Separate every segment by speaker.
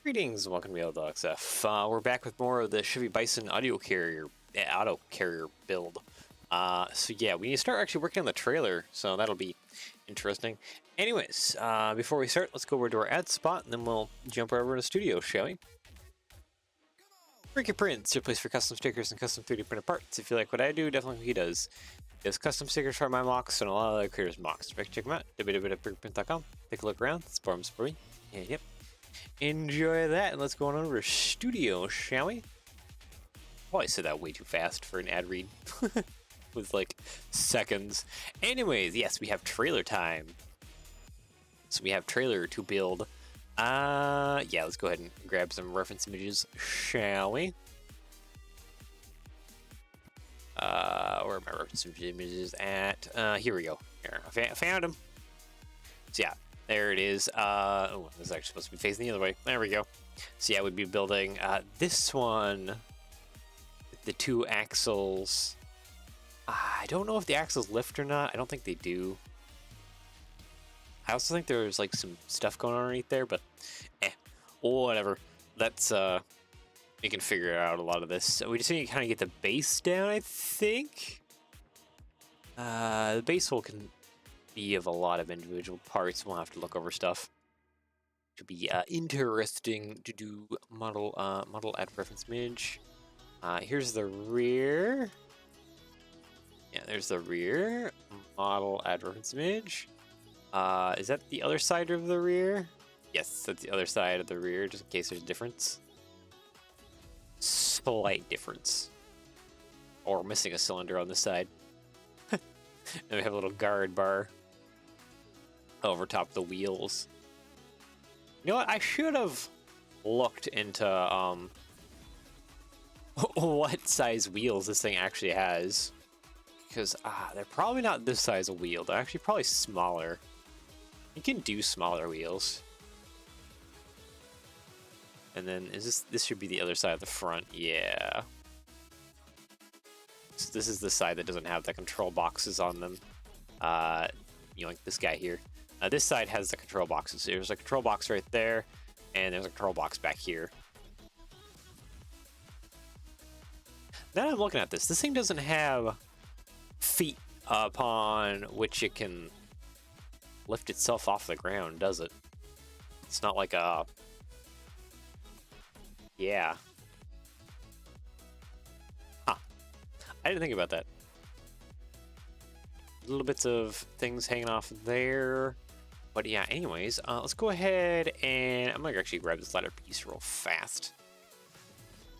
Speaker 1: Greetings and welcome to LXF. We're back with more of the Chevy Bison Autocarrier build. So yeah, we need to start actually working on the trailer, so that'll be interesting. Anyways, before we start, let's go over to our ad spot, and then we'll jump over to the studio, shall we? Brick Prints, your place for custom stickers and custom 3D printed parts. If you like what I do, definitely he does. There's custom stickers for my mocks and a lot of other creators' mocks. Check them out, www.brickprint.com. Take a look around, it's forums for me. And yep. Enjoy that, and let's go on over to studio, shall we? Probably said that way too fast for an ad read. With like seconds. Anyways, yes, we have trailer time. So we have trailer to build. Yeah, let's go ahead and grab some reference images, shall we? Where are my reference images at? Here we go. Here, I found them. So yeah. There it is. Oh, this is actually supposed to be facing the other way. There we go. So yeah, we'd be building this one with the two axles. I don't know if the axles lift or not. I don't think they do. I also think there's like some stuff going on underneath there, but whatever. That's we can figure out a lot of this. So we just need to kind of get the base down, I think. The base hole can be of a lot of individual parts. We'll have to look over stuff. It'll be interesting to do model add reference image. Here's the rear. Yeah, there's the rear. Model add reference image. Is that the other side of the rear? Yes, that's the other side of the rear, just in case there's a difference. Slight difference. Or missing a cylinder on this side. And we have a little guard bar over top of the wheels. You know what? I should have looked into what size wheels this thing actually has, because they're probably not this size of wheel. They're actually probably smaller. You can do smaller wheels. And then this should be the other side of the front. Yeah. So this is the side that doesn't have the control boxes on them. You know, like this guy here. This side has the control boxes. There's a control box right there, and there's a control box back here. Now I'm looking at this. This thing doesn't have feet upon which it can lift itself off the ground, does it? It's not like a... Yeah. Huh. I didn't think about that. Little bits of things hanging off there. But yeah, anyways, let's go ahead and I'm gonna actually grab this ladder piece real fast.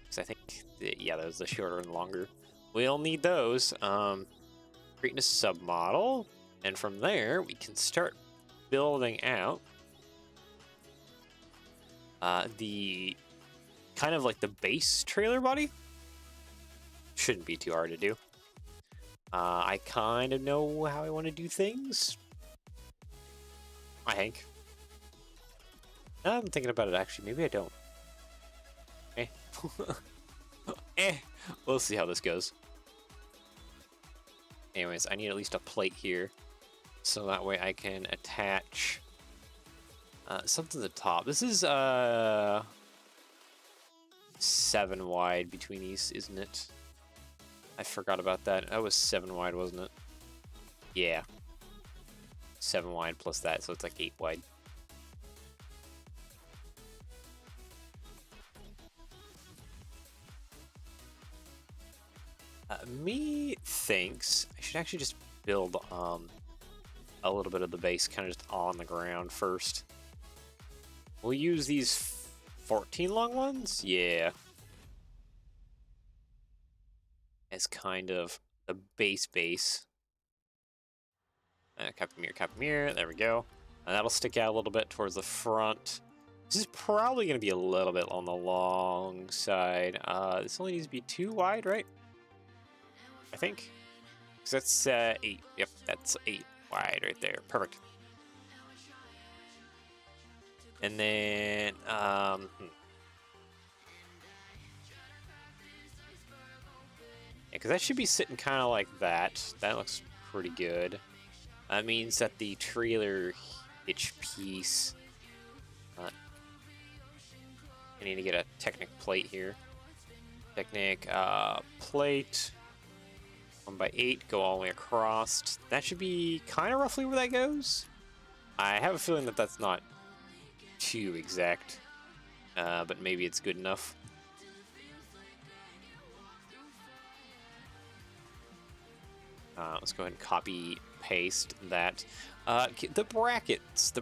Speaker 1: Because I think, yeah, those are the shorter and longer. We'll need those. Creating a submodel. And from there, we can start building out the kind of like the base trailer body. Shouldn't be too hard to do. I kind of know how I want to do things. I think. Now I'm thinking about it, actually. Maybe I don't. We'll see how this goes. Anyways, I need at least a plate here, so that way I can attach something to the top. This is 7 wide between these, isn't it? I forgot about that. That was 7 wide, wasn't it? Yeah. 7 wide plus that, so it's like 8 wide. Me thinks I should actually just build a little bit of the base kind of just on the ground first. We'll use these 14 long ones? Yeah. As kind of the base. Copy mirror, there we go. And that'll stick out a little bit towards the front. This is probably going to be a little bit on the long side. This only needs to be 2 wide, right? I think. Because that's 8. Yep, that's 8 wide right there. Perfect. And then, yeah, because that should be sitting kind of like that. That looks pretty good. That means that the trailer hitch piece I need to get a Technic plate here. Technic plate. 1x8, go all the way across. That should be kind of roughly where that goes. I have a feeling that that's not too exact, but maybe it's good enough. Let's go ahead and copy paste that. The brackets,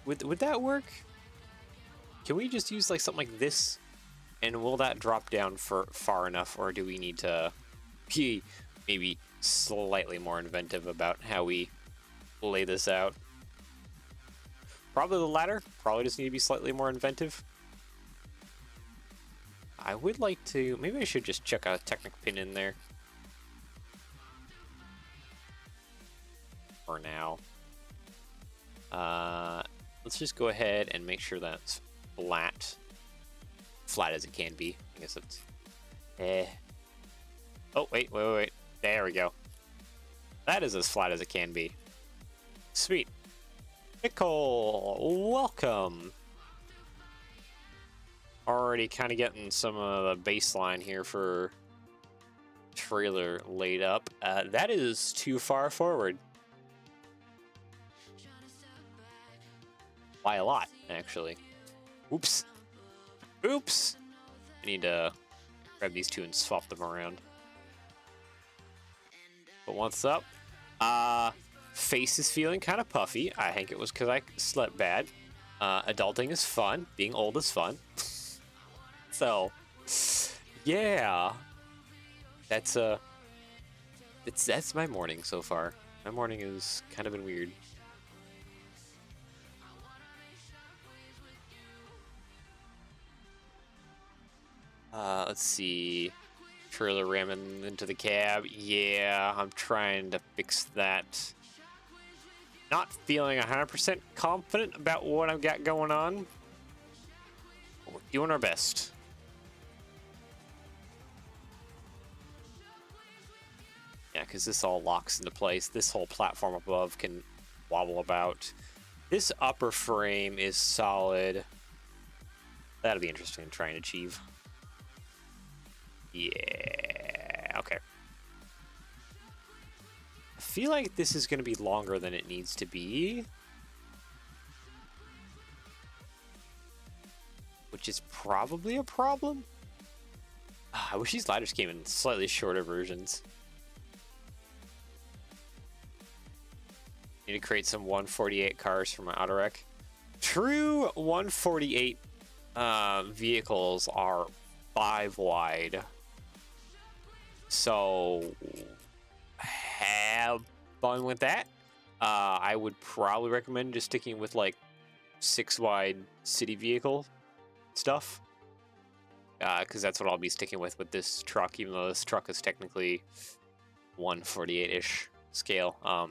Speaker 1: would that work? Can we just use like something like this, and will that drop down for far enough, or do we need to be maybe slightly more inventive about how we lay this out? Probably the latter. Probably just need to be slightly more inventive. I would like to, maybe I should just chuck a Technic pin in there for now. Let's just go ahead and make sure that's flat as it can be. I guess it's oh, wait. There we go. That is as flat as it can be. Sweet. Nicole, welcome. Already kind of getting some of the baseline here for trailer laid up. That is too far forward. By a lot, actually. Oops. Oops! I need to grab these two and swap them around. But what's up? Face is feeling kind of puffy. I think it was because I slept bad. Adulting is fun. Being old is fun. So, yeah. That's my morning so far. My morning has kind of been weird. Let's see. Trailer ramming into the cab. Yeah, I'm trying to fix that. Not feeling 100% confident about what I've got going on. But we're doing our best. Yeah, because this all locks into place. This whole platform above can wobble about. This upper frame is solid. That'll be interesting to try and achieve. Yeah, okay. I feel like this is going to be longer than it needs to be. Which is probably a problem. I wish these ladders came in slightly shorter versions. Need to create some 148 cars for my auto wreck. True 148 vehicles are 5 wide. So have fun with that. I would probably recommend just sticking with like 6 wide city vehicle stuff, because that's what I'll be sticking with this truck, even though this truck is technically 148-ish scale. I'll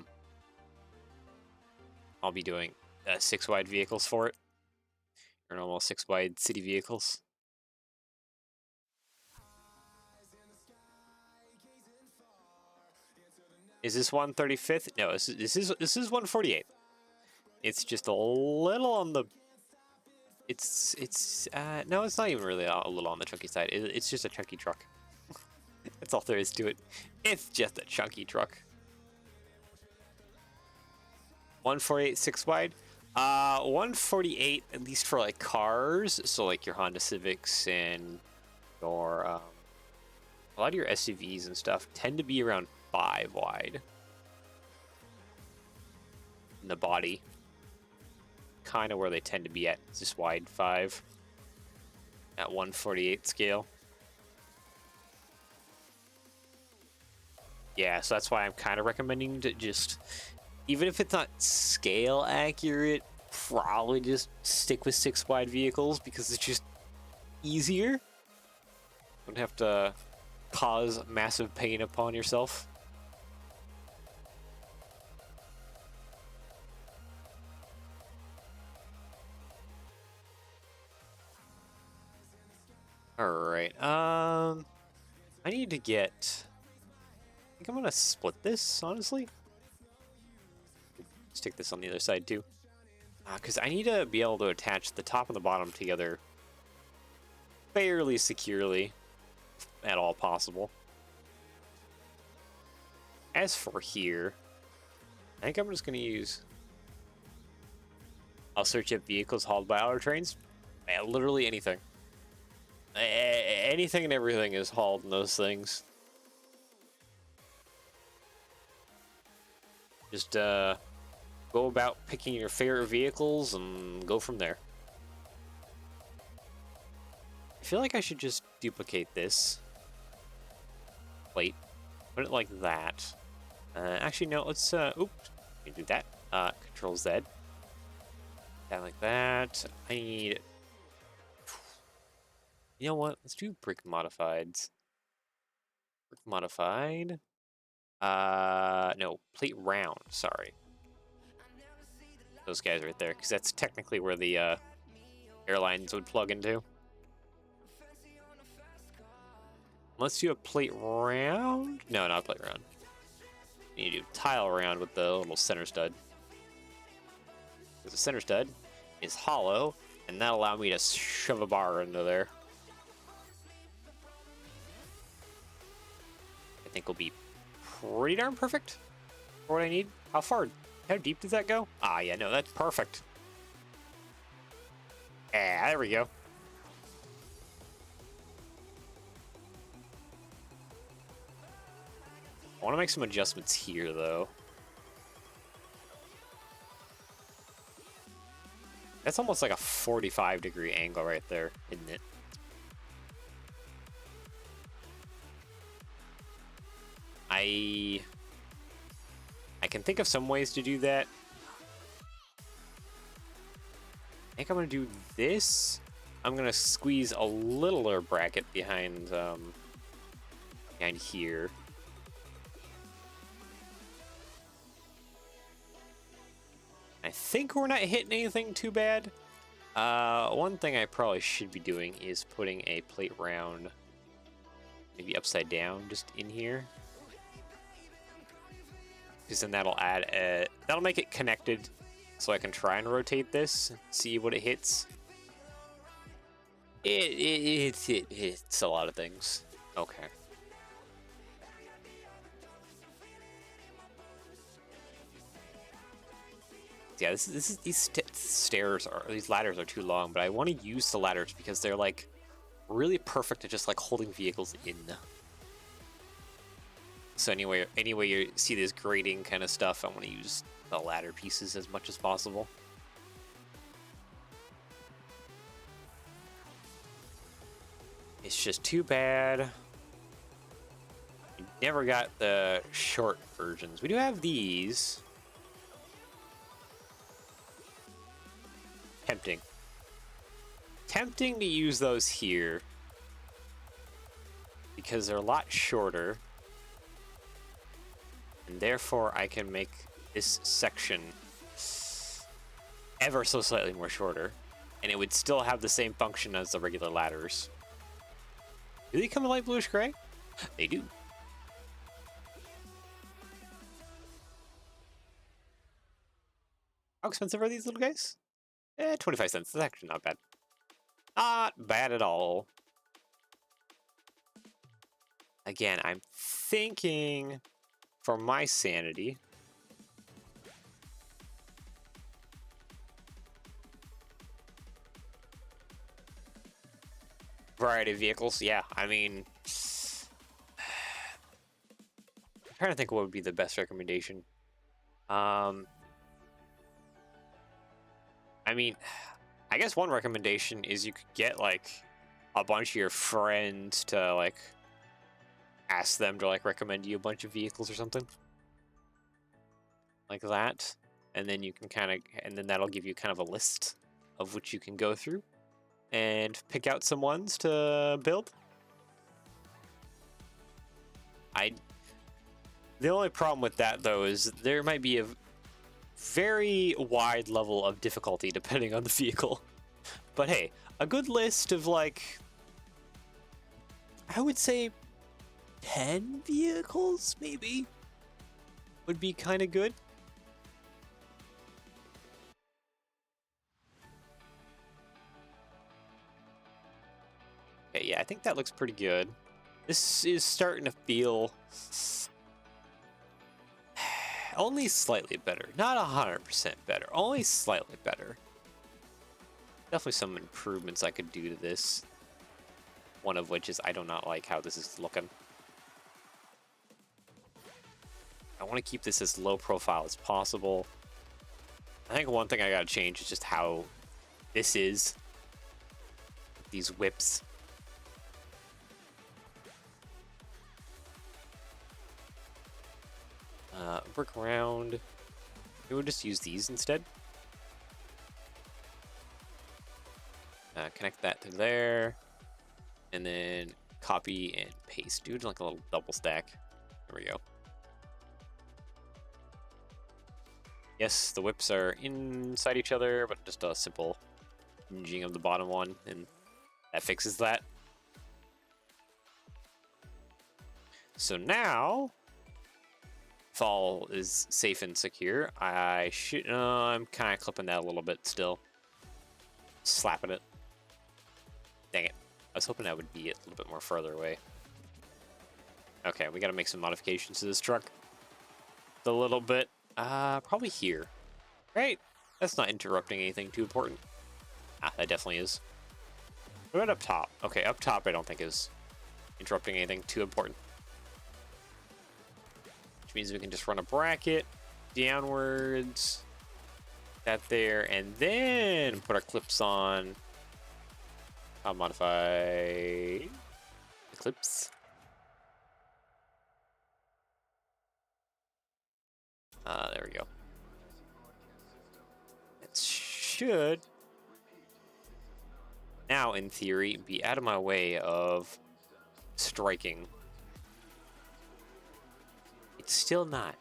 Speaker 1: be doing 6 wide vehicles for it, or normal 6 wide city vehicles. Is this 135th? No, this is 148. It's just a little on the. No, it's not even really a little on the chunky side. It's just a chunky truck. That's all there is to it. It's just a chunky truck. 148 6 wide. 148 at least for like cars. So like your Honda Civics and your a lot of your SUVs and stuff tend to be around 5 wide in the body. Kind of where they tend to be at. It's just wide 5 at 148 scale. Yeah, so that's why I'm kind of recommending to just, even if it's not scale accurate, probably just stick with 6 wide vehicles because it's just easier. Don't have to cause massive pain upon yourself. Alright, I need to get, I think I'm gonna split this, honestly. Stick this on the other side too. Because I need to be able to attach the top and the bottom together fairly securely at all possible. As for here, I think I'm just going to use... I'll search up vehicles hauled by auto trains. Literally anything. Anything and everything is hauled in those things. Just go about picking your favorite vehicles and go from there. I feel like I should just duplicate this plate, put it like that. Actually, no, let's, oops, we can do that. Control Z. That like that. I need, you know what? Let's do brick modifieds. Brick modified. No, plate round, sorry. Those guys right there, because that's technically where the, airlines would plug into. Let's do a plate round. No, not a plate round. You need to do tile round with the little center stud. Because the center stud is hollow, and that'll allow me to shove a bar into there. I think will be pretty darn perfect for what I need. How deep does that go? Ah, yeah, no, that's perfect. Yeah, there we go. I want to make some adjustments here, though. That's almost like a 45-degree angle right there, isn't it? I can think of some ways to do that. I think I'm going to do this. I'm going to squeeze a littler bracket behind here. I think we're not hitting anything too bad. One thing I probably should be doing is putting a plate round, maybe upside down, just in here. Because then that'll add that'll make it connected, so I can try and rotate this, see what it hits. It hits a lot of things. Okay. Yeah, these ladders are too long, but I want to use the ladders because they're like really perfect at just like holding vehicles in. So anyway you see this grading kind of stuff, I want to use the ladder pieces as much as possible. It's just too bad we never got the short versions. We do have these. Tempting to use those here because they're a lot shorter, and therefore I can make this section ever so slightly more shorter, and it would still have the same function as the regular ladders. Do they come in light bluish gray? They do. How expensive are these little guys? 25 cents. That's actually not bad. Not bad at all. Again, I'm thinking for my sanity. Variety of vehicles. Yeah, I mean, I'm trying to think what would be the best recommendation. I mean, I guess one recommendation is you could get like a bunch of your friends to like ask them to like recommend you a bunch of vehicles or something like that, and then you can and then that'll give you kind of a list of which you can go through and pick out some ones to build. The only problem with that though is there might be a very wide level of difficulty depending on the vehicle. But hey, a good list of like, I would say 10 vehicles maybe would be kind of good. think that looks pretty good. This is starting to feel only slightly better. Not 100% better. Only slightly better. Definitely some improvements I could do to this. One of which is I do not like how this is looking. I want to keep this as low profile as possible. I think one thing I gotta change is just how this is. These whips. Brick around. We would just use these instead. Connect that to there. And then copy and paste. Do like a little double stack. There we go. Yes, the whips are inside each other, but just a simple hinging of the bottom one, and that fixes that. So now, if all is safe and secure, I should. I'm kind of clipping that a little bit still. Slapping it. Dang it. I was hoping that would be a little bit more further away. Okay, we gotta make some modifications to this truck. A little bit. Probably here. Right? That's not interrupting anything too important. Ah, that definitely is. What about up top? Okay, up top I don't think is interrupting anything too important. Which means we can just run a bracket downwards. That there, and then put our clips on. I'll modify the clips. There we go. It should now, in theory, be out of my way of striking. It's still not.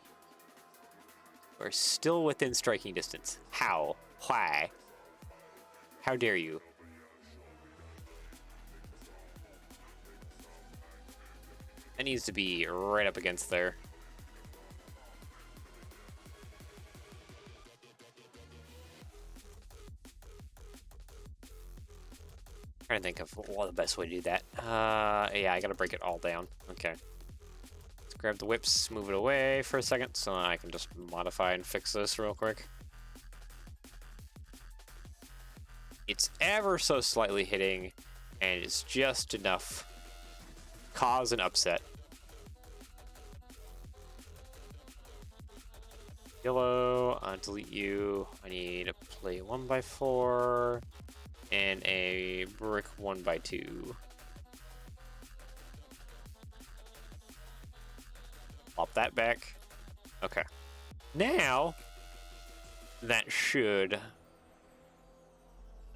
Speaker 1: We're still within striking distance. How? Why? How dare you? That needs to be right up against there. Trying to think of what the best way to do that. Yeah, I gotta break it all down. Okay. Let's grab the whips, move it away for a second so I can just modify and fix this real quick. It's ever so slightly hitting, and it's just enough cause an upset. Yellow, delete you. I need a play 1x4 and a brick 1x2. Pop that back. Okay. Now, that should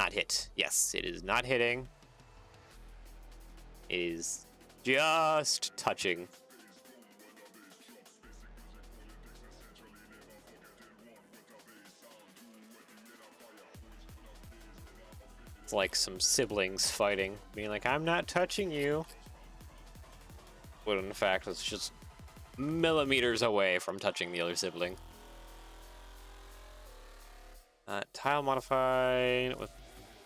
Speaker 1: not hit. Yes, it is not hitting. It is just touching. It's like some siblings fighting, being like, I'm not touching you. But in fact, it's just millimeters away from touching the other sibling. Tile modified with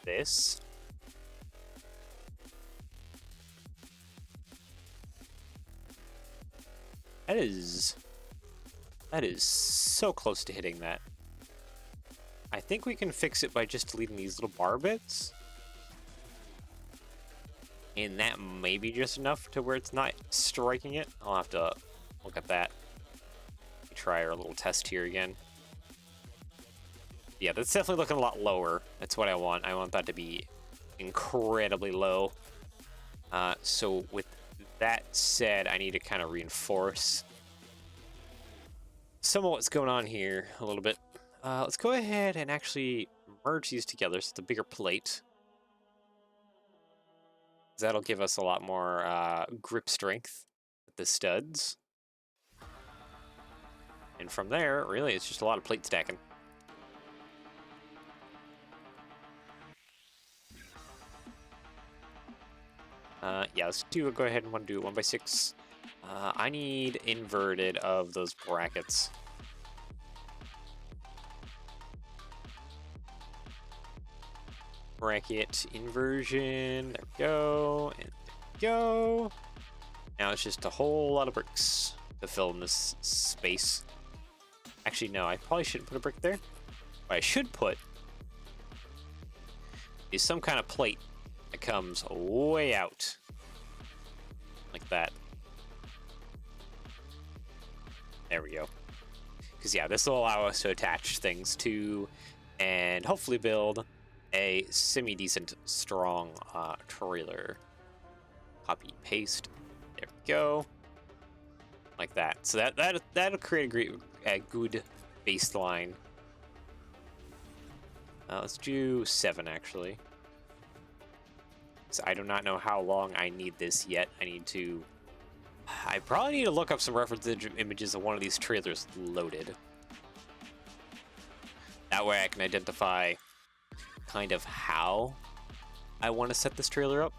Speaker 1: this. That is so close to hitting that. I think we can fix it by just deleting these little bar bits. And that may be just enough to where it's not striking it. I'll have to look at that. Try our little test here again. Yeah, that's definitely looking a lot lower. That's what I want. I want that to be incredibly low. So with that said, I need to kind of reinforce some of what's going on here a little bit. Let's go ahead and actually merge these together so it's a bigger plate. That'll give us a lot more grip strength with the studs. And from there, really, it's just a lot of plate stacking. Yeah, let's go ahead and do 1x6. I need inverted of those brackets. Bracket inversion, there we go, and there go. Now it's just a whole lot of bricks to fill in this space. Actually, no, I probably shouldn't put a brick there. What I should put is some kind of plate that comes way out. Like that. There we go. Because, yeah, this will allow us to attach things to and hopefully build a semi-decent, strong trailer. Copy, paste. There we go. Like that. So that'll create a good baseline. Let's do 7, actually. So I do not know how long I need this yet. I probably need to look up some reference images of one of these trailers loaded. That way I can identify kind of how I want to set this trailer up.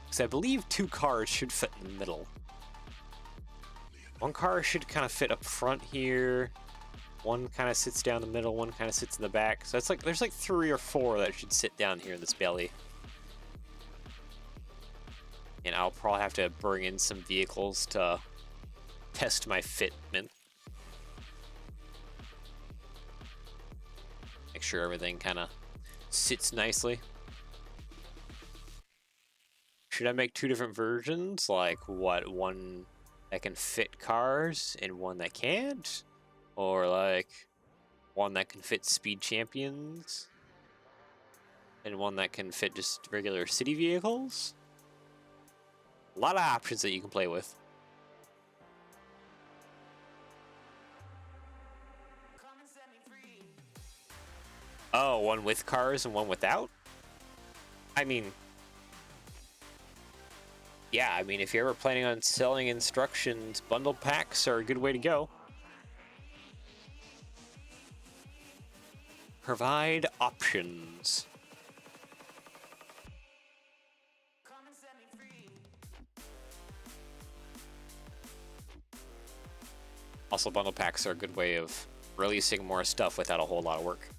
Speaker 1: Because I believe 2 cars should fit in the middle. 1 car should kind of fit up front here. 1 kind of sits down the middle, 1 kind of sits in the back. So it's like there's like 3 or 4 that should sit down here in this belly. And I'll probably have to bring in some vehicles to test my fitment. Make sure everything kind of sits nicely. Should I make 2 different versions? Like what, 1 that can fit cars and 1 that can't? Or like 1 that can fit speed champions and 1 that can fit just regular city vehicles? A lot of options that you can play with. Oh, 1 with cars and 1 without? I mean, yeah, I mean, if you're ever planning on selling instructions, bundle packs are a good way to go. Provide options. Also, bundle packs are a good way of releasing more stuff without a whole lot of work.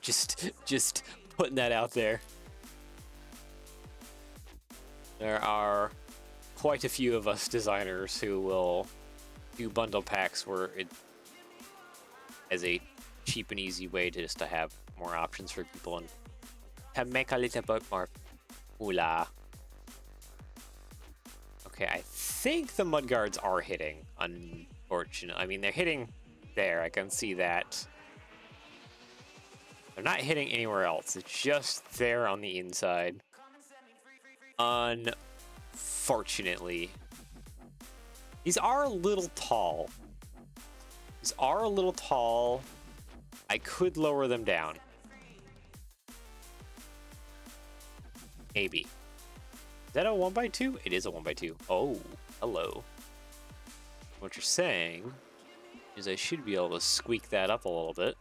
Speaker 1: just putting that out there. There are quite a few of us designers who will do bundle packs where it as a cheap and easy way to just to have more options for people and to make a little bit more moolah. Okay, I think the mudguards are hitting, unfortunately. I mean, they're hitting there, I can see that. They're not hitting anywhere else, it's just there on the inside. Unfortunately. These are a little tall. These are a little tall. I could lower them down. Maybe. Is that a 1x2? It is a 1x2. Oh, hello. What you're saying is I should be able to squeak that up a little bit.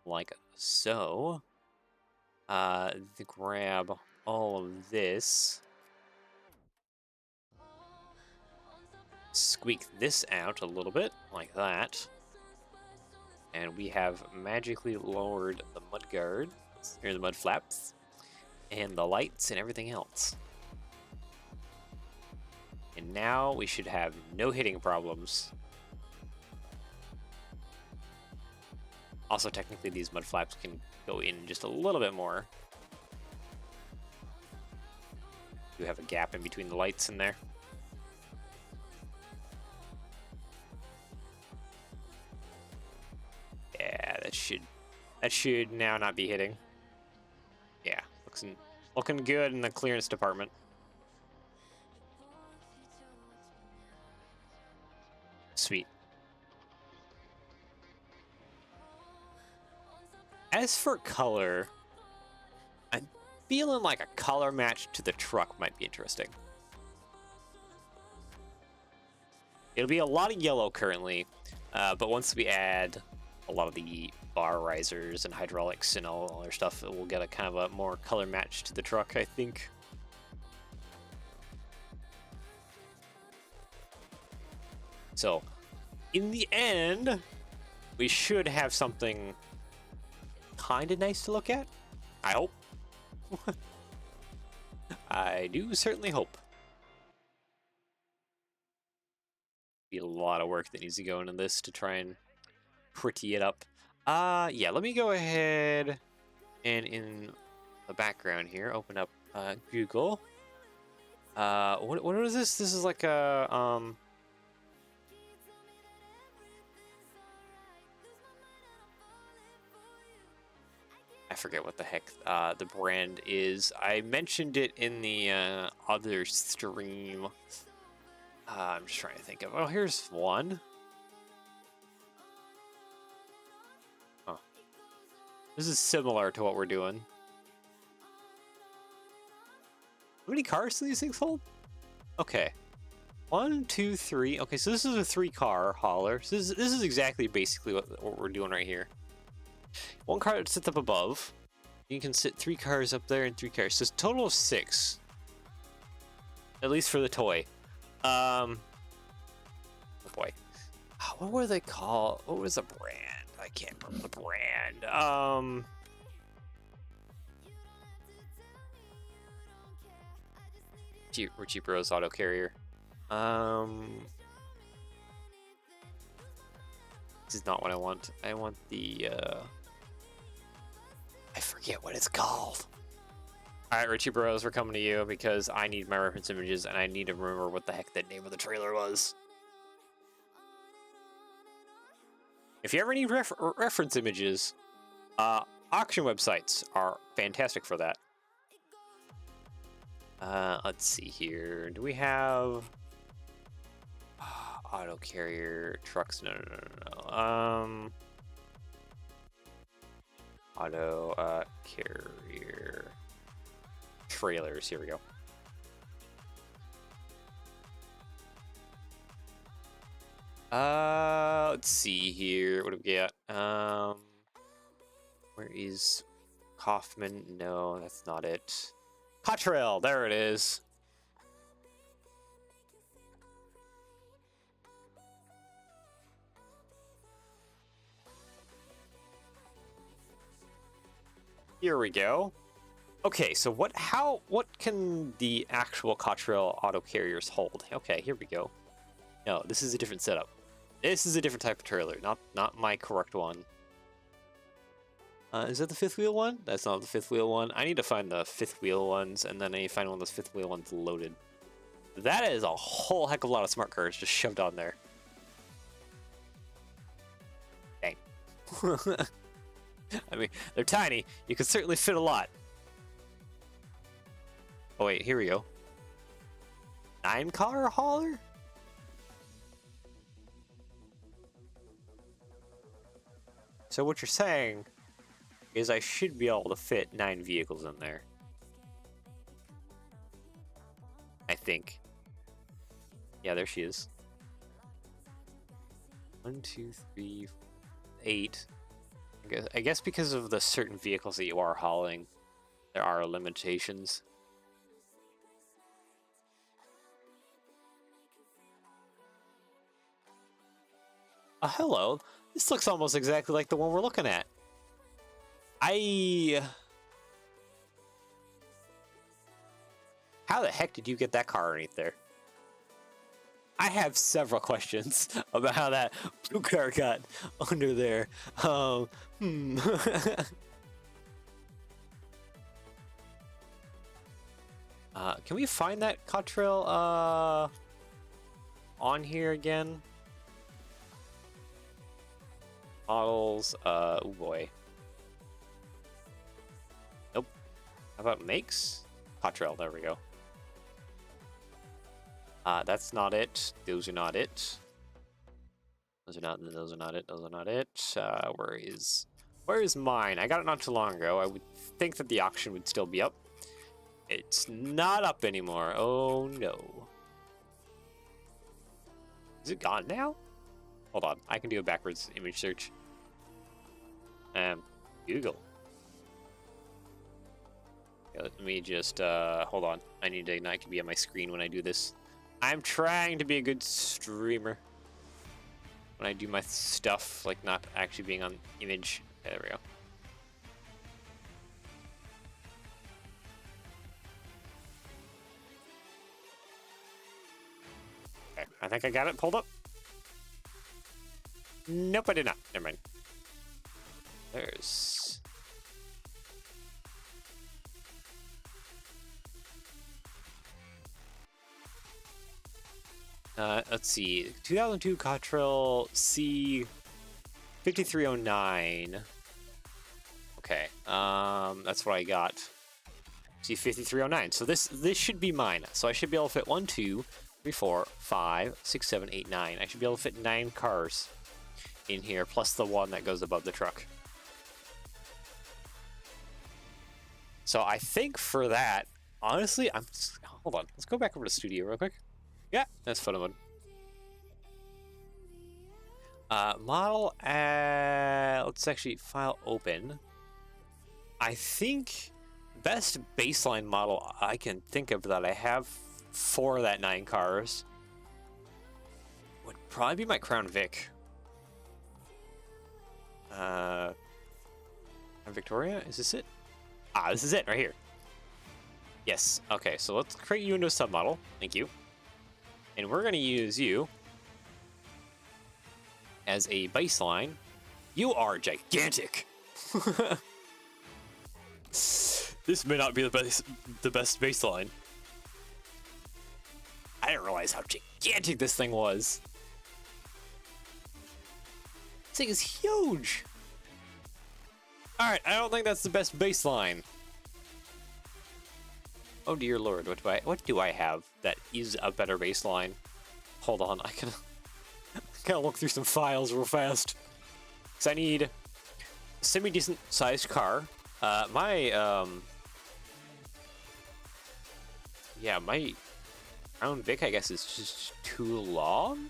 Speaker 1: Like so. Grab all of this. Squeak this out a little bit, like that. And we have magically lowered the mudguard, or the mud flaps, and the lights and everything else. And now we should have no hitting problems. Also, technically, these mud flaps can go in just a little bit more. You have a gap in between the lights in there. Yeah, that should now not be hitting. Yeah, looking good in the clearance department. Sweet. As for color, I'm feeling like a color match to the truck might be interesting. It'll be a lot of yellow currently, but once we add a lot of the bar risers and hydraulics and all other stuff, we'll get a kind of a more color match to the truck, I think. So, in the end, we should have something kind of nice to look at. I hope. I do certainly hope. Be a lot of work that needs to go into this to try and pretty it up. Yeah, let me go ahead and in the background here, open up Google. What is this? This is like a I forget what the heck the brand is. I mentioned it in the other stream. I'm just trying to think of. Oh, here's one. Oh, this is similar to what we're doing. How many cars do these things hold? Okay. 1, 2, 3. Okay, so this is a 3-car hauler. So this is exactly basically what we're doing right here. One car that sits up above. You can sit 3 cars up there and 3 cars. So it's a total of 6. At least for the toy. Oh boy. What were they called? What was the brand? I can't remember the brand. Richie Bros Autocarrier. This is not what I want. I want the I forget what it's called. Alright, Richie Bros, we're coming to you because I need my reference images and I need to remember what the heck the name of the trailer was. If you ever need reference images, auction websites are fantastic for that. Let's see here. Do we have Autocarrier trucks? No. Autocarrier trailers. Here we go. Let's see here. What do we got? Where is Kaufman? No, that's not it. Cottrell, there it is. Here we go. Okay, so what can the actual Cottrell auto carriers hold? Okay, here we go. No, this is a different setup. This is a different type of trailer, not my correct one. Is that the 5th wheel one? That's not the 5th wheel one. I need to find the 5th wheel ones, and then I need to find one of those 5th wheel ones loaded. That is a whole heck of a lot of smart cars just shoved on there. Dang. I mean, they're tiny. You can certainly fit a lot. Oh wait, here we go. 9-car hauler? So what you're saying is I should be able to fit 9 vehicles in there. I think. Yeah, there she is. 1, 2, 3, 8. I guess because of the certain vehicles that you are hauling, there are limitations. Hello. This looks almost exactly like the one we're looking at. How the heck did you get that car underneath there? I have several questions about how that blue car got under there. Can we find that Cottrell on here again? Models, oh boy. Nope. How about makes? Cottrell, there we go. That's not it. Those are not it. Those are not it. Those are not it. Where is mine? I got it not too long ago. I would think that the auction would still be up. It's not up anymore. Oh no. Is it gone now? Hold on. I can do a backwards image search. Google. Okay, let me just hold on. I need to not be on my screen when I do this. I'm trying to be a good streamer when I do my stuff, like not actually being on image. Okay, there we go. think I got it pulled up. Nope, I did not. Never mind. There's... let's see. 2002 Cottrell C 5309. Okay, that's what I got. C 5309. So this should be mine. So I should be able to fit 1, 2, 3, 4, 5, 6, 7, 8, 9. I should be able to fit 9 cars in here, plus the one that goes above the truck. So I think for that, honestly, hold on. Let's go back over to studio real quick. Yeah, that's photo mode. Model, let's actually file open. I think best baseline model I can think of that I have for that 9 cars would probably be my Crown Vic. Victoria, is this it? Ah, this is it right here. Yes, okay, so let's create you into a submodel. Thank you. And we're gonna use you as a baseline. You are gigantic. This may not be the best baseline. I didn't realize how gigantic this thing was. This thing is huge. All right, I don't think that's the best baseline. Oh dear Lord, what do I have that is a better baseline? Hold on, I gotta look through some files real fast. Cause I need a semi-decent sized car. Yeah, my Crown Vic, I guess, is just too long.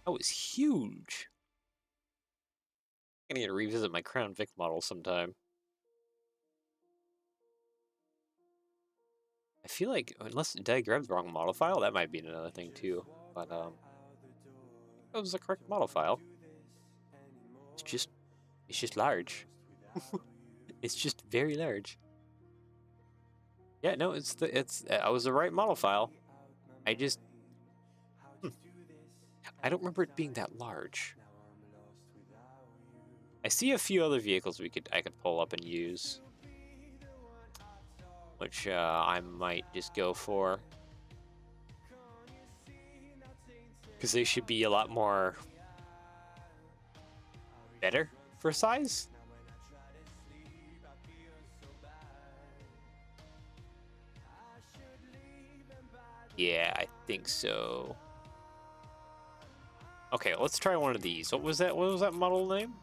Speaker 1: That was huge. I'm gonna need to revisit my Crown Vic model sometime. I feel like, unless, did I grab the wrong model file? That might be another thing too. But, it was the correct model file. It's just large. It's just very large. Yeah, no, I was the right model file. I just, I don't remember it being that large. I see a few other vehicles I could pull up and use, which I might just go for, because they should be a lot more better for size. Yeah, I think so. Okay, let's try one of these. What was that model name?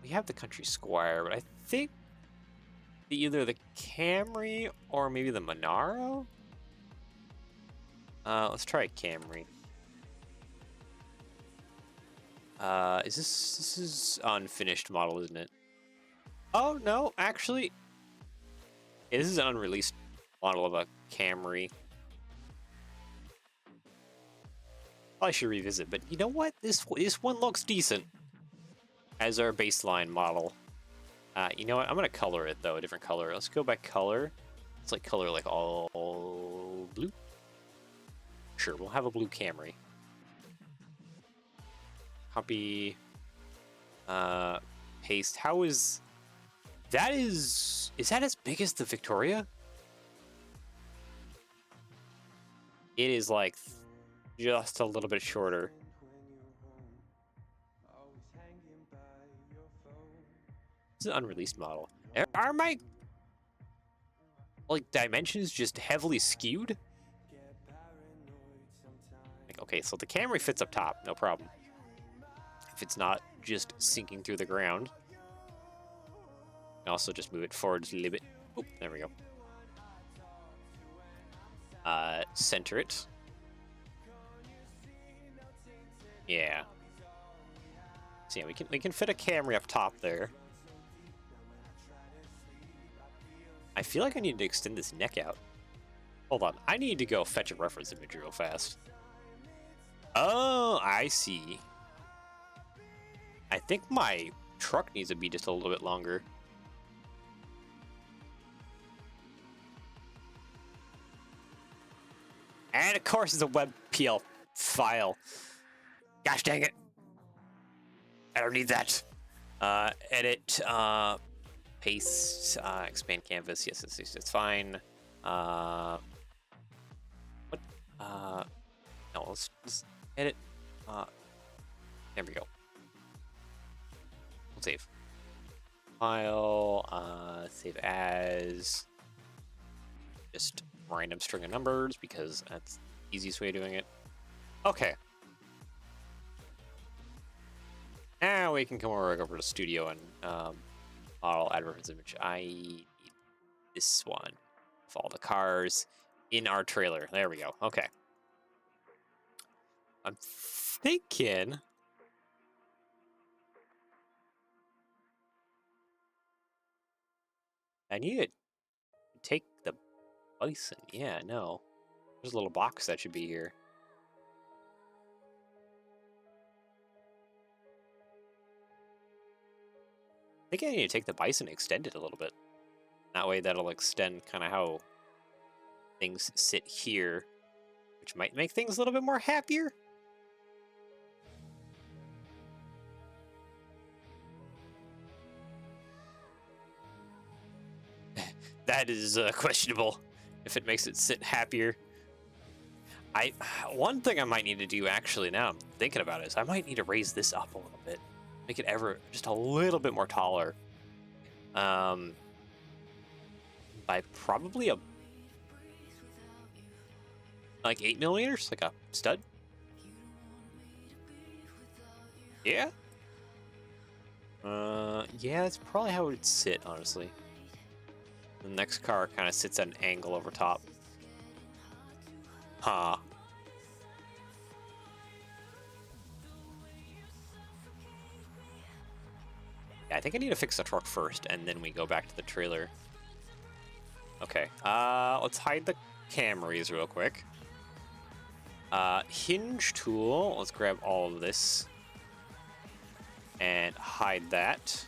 Speaker 1: We have the Country Squire, but I think either the Camry or maybe the Monaro. Let's try a Camry. This is unfinished model, isn't it? Oh no, actually, yeah, this is an unreleased model of a Camry. I should revisit, but you know what? This one looks decent as our baseline model. You know what? I'm gonna color it though, a different color. Let's go by color. It's like color like all blue. Sure, we'll have a blue Camry. Copy. Paste. How is that? Is that as big as the Victoria? It is like just a little bit shorter. This is an unreleased model. Are my like dimensions just heavily skewed? Like, okay, so the Camry fits up top, no problem. If it's not just sinking through the ground. And also just move it forward a little bit. Oh, there we go. Center it. Yeah. So yeah, we can fit a Camry up top there. I feel like I need to extend this neck out. Hold on, I need to go fetch a reference image real fast. Oh, I see. I think my truck needs to be just a little bit longer. And of course it's a WebPL file. Gosh dang it. I don't need that. Edit, paste, expand canvas. Yes, it's fine. What? No, let's just edit. There we go. We'll save. File, save as. Just random string of numbers because that's the easiest way of doing it. Okay. Now we can come over to Studio and model add reference image. I need this one of all the cars in our trailer. There we go. Okay. I'm thinking. I need to take the Bison. Yeah, no. There's a little box that should be here. I think I need to take the Bison and extend it a little bit. That way that'll extend kind of how things sit here, which might make things a little bit more happier. That is questionable if it makes it sit happier. One thing I might need to do actually now I'm thinking about it is I might need to raise this up a little bit. Make it ever just a little bit more taller. By probably like 8 millimeters, like a stud. Yeah. Yeah, that's probably how it would sit, honestly. The next car kind of sits at an angle over top. Huh. Yeah, I think I need to fix the truck first, and then we go back to the trailer. Okay, let's hide the Camrys real quick. Hinge tool, let's grab all of this. And hide that.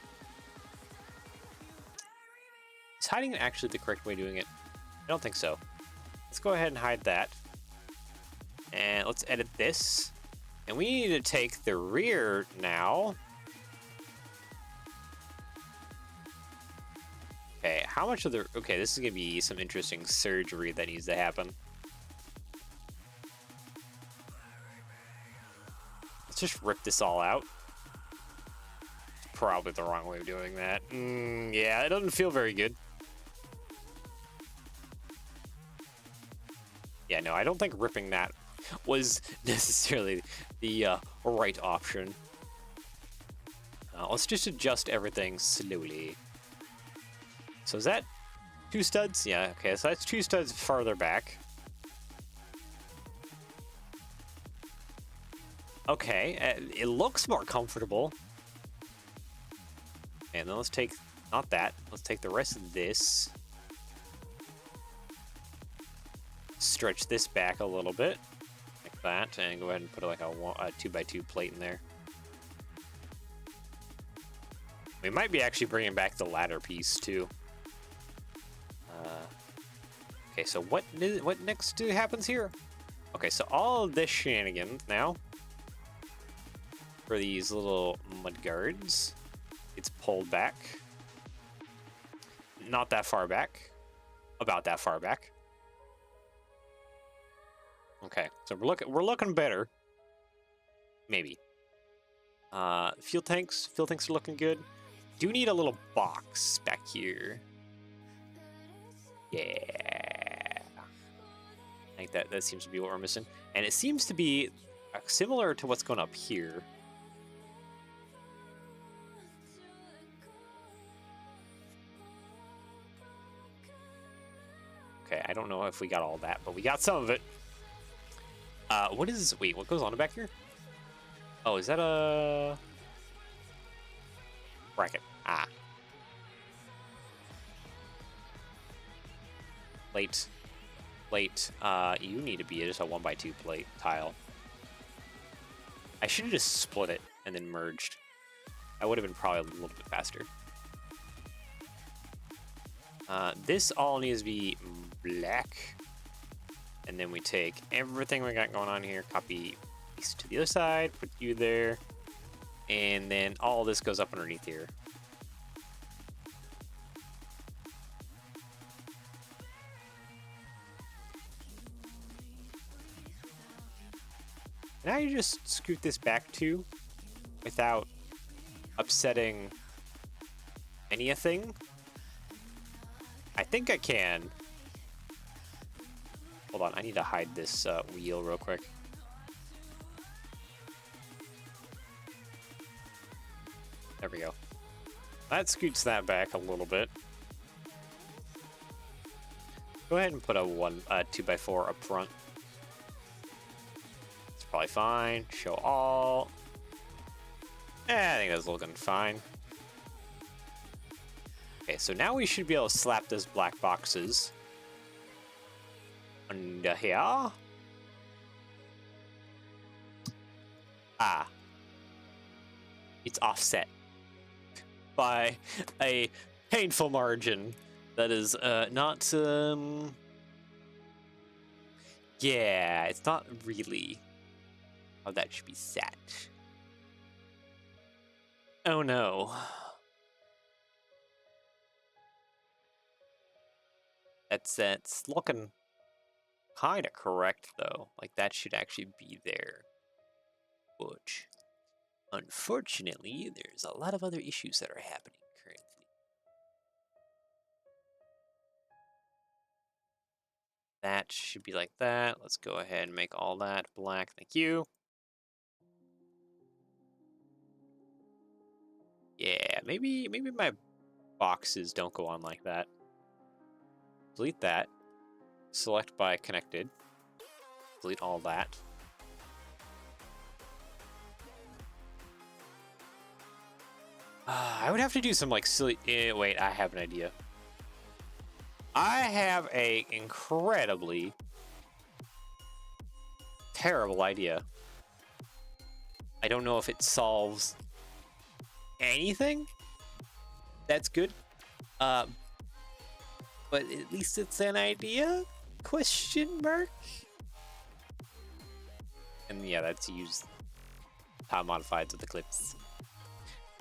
Speaker 1: Is hiding actually the correct way of doing it? I don't think so. Let's go ahead and hide that. And let's edit this. And we need to take the rear now. Okay, how much of the... Okay, this is going to be some interesting surgery that needs to happen. Let's just rip this all out. Probably the wrong way of doing that. Yeah, it doesn't feel very good. Yeah, no, I don't think ripping that was necessarily the right option. Let's just adjust everything slowly. So is that 2 studs? Yeah, okay, so that's 2 studs farther back. Okay, it looks more comfortable. And then let's take, not that, let's take the rest of this. Stretch this back a little bit, like that, and go ahead and put like a 2x2 plate in there. We might be actually bringing back the ladder piece too. Okay, so what next happens here? Okay, so all of this shenanigans now for these little mud guards, it's pulled back. Not that far back. About that far back. Okay, so we're looking better. Maybe. Fuel tanks are looking good. Do need a little box back here. Yeah. I think that seems to be what we're missing. And it seems to be similar to what's going up here. Okay, I don't know if we got all that, but we got some of it. Wait, what goes on back here? Oh, is that a bracket? Ah. Plate. You need to be just a 1x2 plate tile. I should have just split it and then merged. I would have been probably a little bit faster. This all needs to be black. And then we take everything we got going on here, copy, paste to the other side, put you there, and then all this goes up underneath here. Can I just scoot this back too without upsetting anything? I think I can. Hold on, I need to hide this wheel real quick. There we go. That scoots that back a little bit. Go ahead and put a 2x4 up front. It's probably fine. Show all. I think that's looking fine. Okay, so now we should be able to slap those black boxes under here. Ah. It's offset by a painful margin that is not yeah, it's not really how that should be set. Oh no. That's looking kind of correct though. Like that should actually be there. Which, unfortunately, there's a lot of other issues that are happening currently. That should be like that. Let's go ahead and make all that black. Thank you. Yeah, maybe my boxes don't go on like that. Delete that. Select by connected. Delete all that. I would have to do some like silly. Wait, I have an idea. I have a incredibly terrible idea. I don't know if it solves anything. That's good. But at least it's an idea? Question mark? And yeah, that's used power modifieds with the clips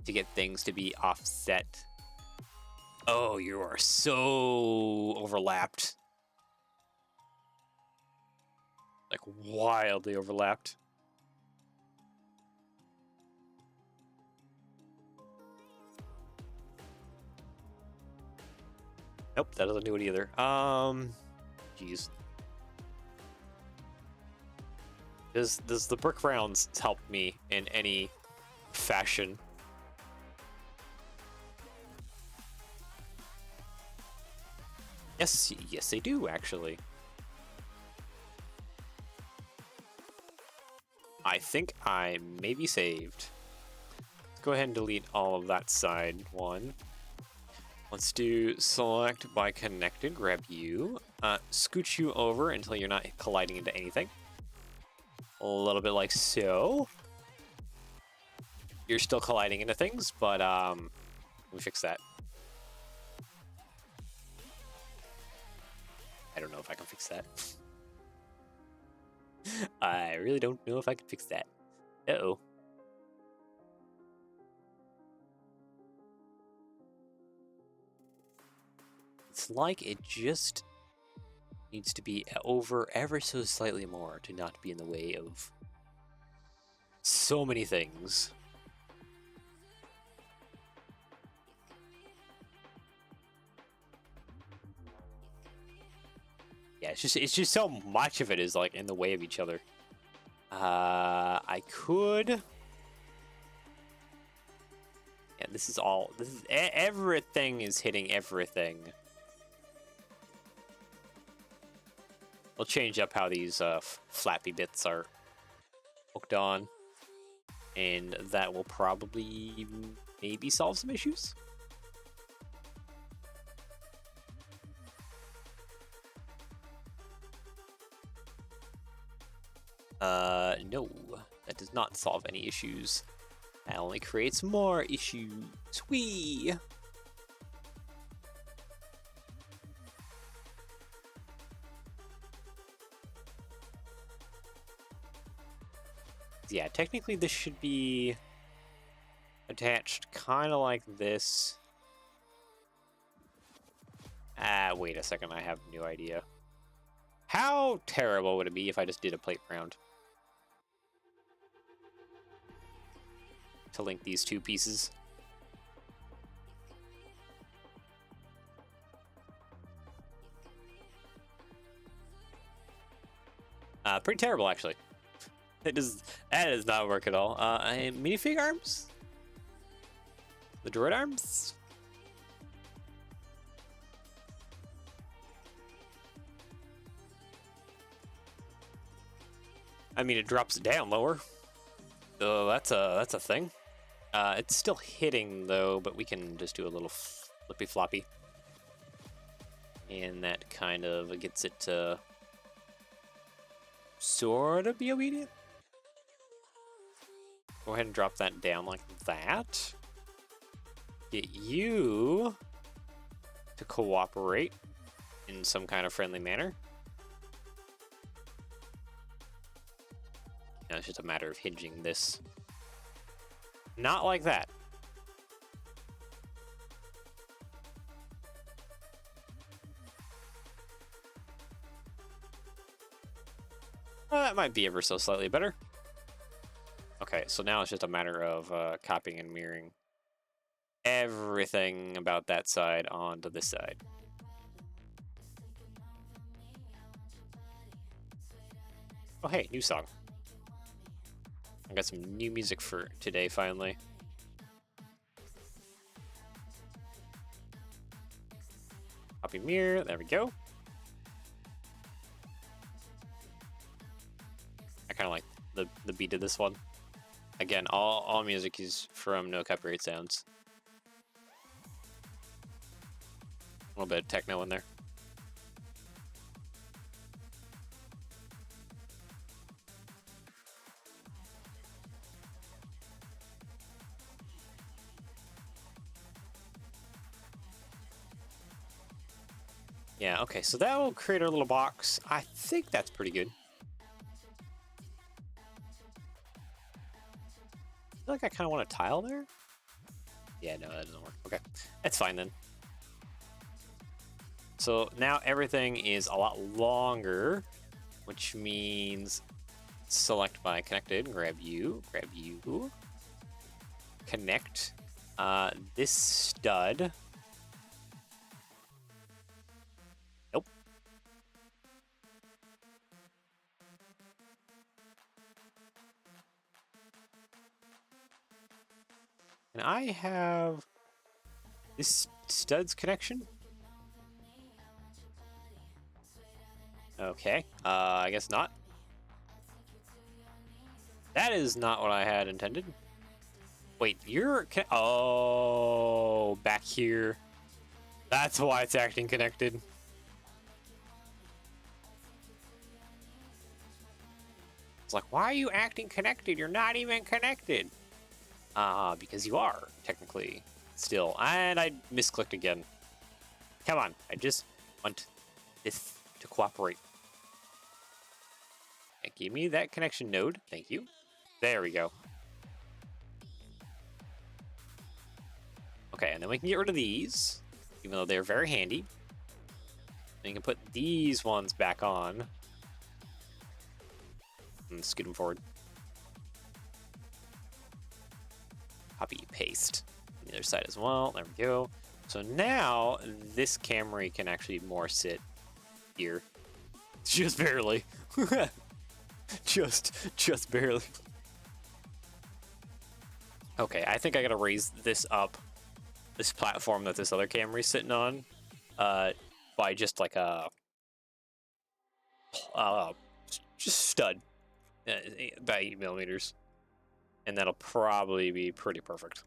Speaker 1: to get things to be offset. Oh, you are so overlapped. Like wildly overlapped. Nope, that doesn't do it either. Jeez. Does the brick rounds help me in any fashion? Yes, they do actually. I think I may be saved. Let's go ahead and delete all of that side one. Let's do select by connected, grab you, scooch you over until you're not colliding into anything. A little bit like so. You're still colliding into things, but let me fix that. I don't know if I can fix that. I really don't know if I can fix that. Uh-oh. It's like it just needs to be over ever so slightly more to not be in the way of so many things. Yeah, it's just so much of it is like in the way of each other. I could. Yeah, this is everything is hitting everything. We'll change up how these flappy bits are hooked on, and that will probably maybe solve some issues. No, that does not solve any issues. That only creates more issues. Whee! Yeah, technically this should be attached kind of like this. Wait a second, I have no idea. How terrible would it be if I just did a plate round to link these two pieces? Pretty terrible, actually. That does not work at all. Minifig arms? The droid arms? I mean, it drops it down lower. So that's a thing. It's still hitting though, but we can just do a little flippy floppy, and that kind of gets it to sort of be obedient. Go ahead and drop that down like that. Get you to cooperate in some kind of friendly manner. Now it's just a matter of hinging this. Not like that. Well, that might be ever so slightly better. Okay, so now it's just a matter of copying and mirroring everything about that side onto this side. Oh hey, new song. I got some new music for today finally. Copy mirror, there we go. I kind of like the beat of this one. Again, all music is from no copyright sounds. A little bit of techno in there. Yeah, okay, so that will create our little box. I think that's pretty good. I feel like I kind of want a tile there. Yeah, no, that doesn't work. Okay, that's fine then. So now everything is a lot longer, which means select by connected, grab you, connect this stud. Nope. And I have this stud's connection. Okay, I guess not. That is not what I had intended. Wait, oh, back here. That's why it's acting connected. It's like, why are you acting connected? You're not even connected. Because you are, technically, still. And I misclicked again. Come on, I just want this to cooperate. And give me that connection node. Thank you. There we go. Okay, and then we can get rid of these, even though they're very handy. And you can put these ones back on. And scoot them forward. Copy, paste. On the other side as well. There we go. So now this Camry can actually more sit here. Just barely. just barely. Okay, I think I gotta raise this up, this platform that this other Camry's sitting on, by just like a just stud, by 8mm, and that'll probably be pretty perfect.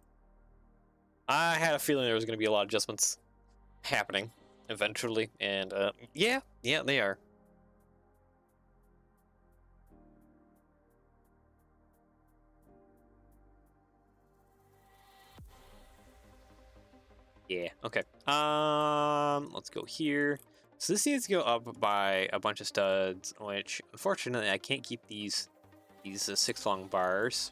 Speaker 1: I had a feeling there was gonna be a lot of adjustments happening eventually, and yeah, they are. Yeah, okay. Let's go here. So this needs to go up by a bunch of studs, which unfortunately I can't keep these these 6 long bars.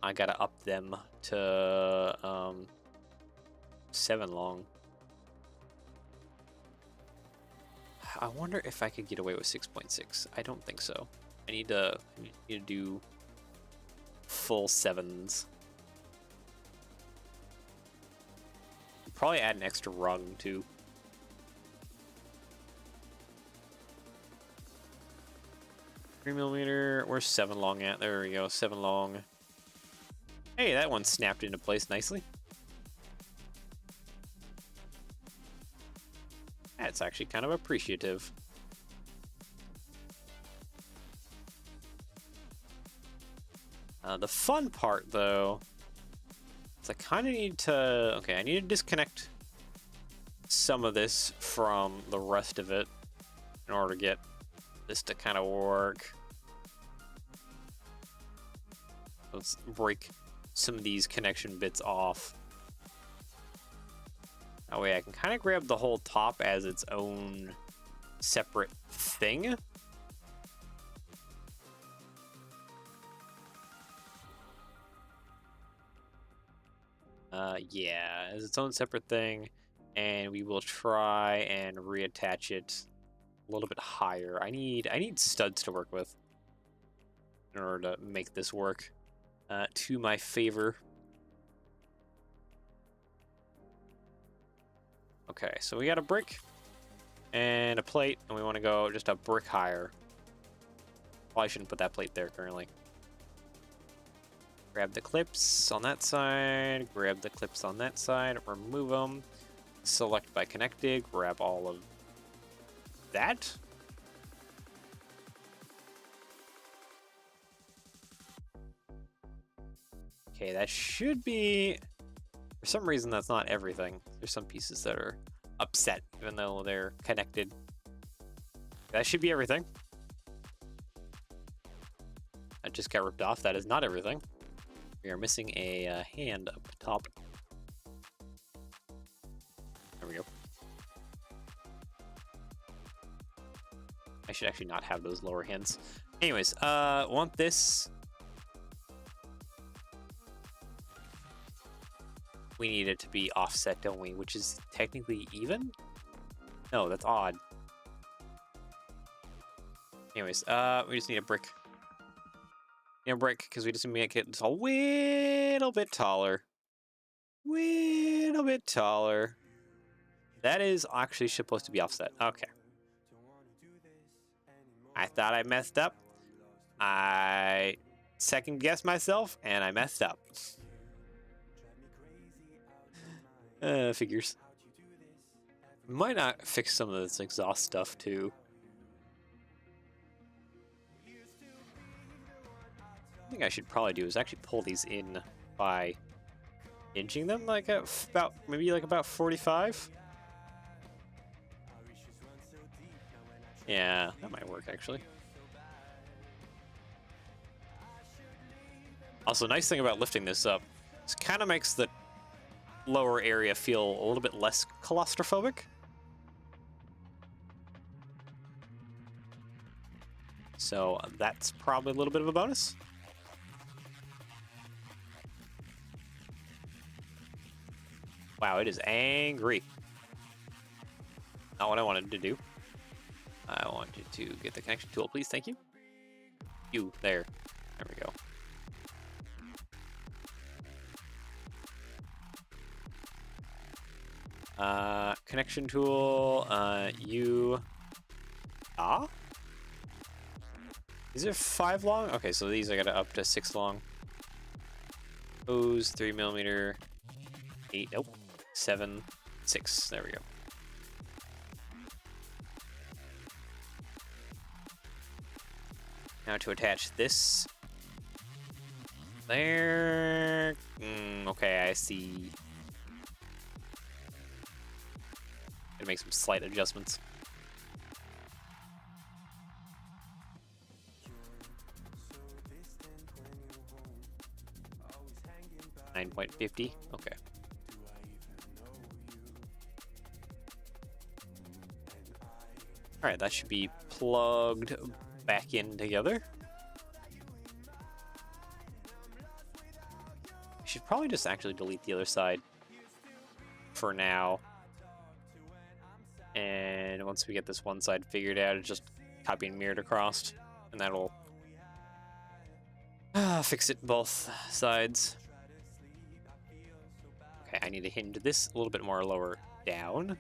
Speaker 1: I gotta up them to 7 long. I wonder if I could get away with 6.6. I don't think so. I need to do full 7s. Probably add an extra rung too. $3mm. Where's 7 long at? There we go. 7 long. Hey, that one snapped into place nicely. That's actually kind of appreciative. The fun part, though, is I kind of need to... Okay, I need to disconnect some of this from the rest of it in order to get this to kind of work. Let's break some of these connection bits off. That way I can kind of grab the whole top as its own separate thing. Yeah, as its own separate thing, and we will try and reattach it a little bit higher. I need studs to work with in order to make this work to my favor. Okay, so we got a brick and a plate, and we want to go just a brick higher. Probably shouldn't put that plate there currently. Grab the clips on that side, grab the clips on that side, remove them, select by connected, grab all of that. Okay, that should be... For some reason, that's not everything. There's some pieces that are upset, even though they're connected. That should be everything. That just got ripped off. That is not everything. We are missing a hand up top. There we go. I should actually not have those lower hands. Anyways, want this. We need it to be offset, don't we? Which is technically even? No, that's odd. Anyways, we just need a brick. Need a brick, because we just need to make it just a little bit taller. Little bit taller. That is actually supposed to be offset. Okay. I thought I messed up. I second-guessed myself, and I messed up. Figures. Might not fix some of this exhaust stuff too. I think I should probably do is actually pull these in by inching them like at about maybe like about 45. Yeah, that might work actually. Also, nice thing about lifting this up, it kind of makes the lower area feel a little bit less claustrophobic. So that's probably a little bit of a bonus. Wow, it is angry. Not what I wanted to do. I wanted to get the connection tool, please. Thank you. You, there. There we go. Connection tool, you... Ah? Is it 5 long? Okay, so these I got to up to 6 long. Hose, 3mm, 8, nope, 7, 6, there we go. Now to attach this. There. Okay, I see. Gonna make some slight adjustments. $9.50. Okay. All right, that should be plugged back in together. probably just actually delete the other side for now. And once we get this one side figured out, it's just copy and mirrored across, and that'll fix it both sides. Okay, I need to hinge this a little bit more lower down.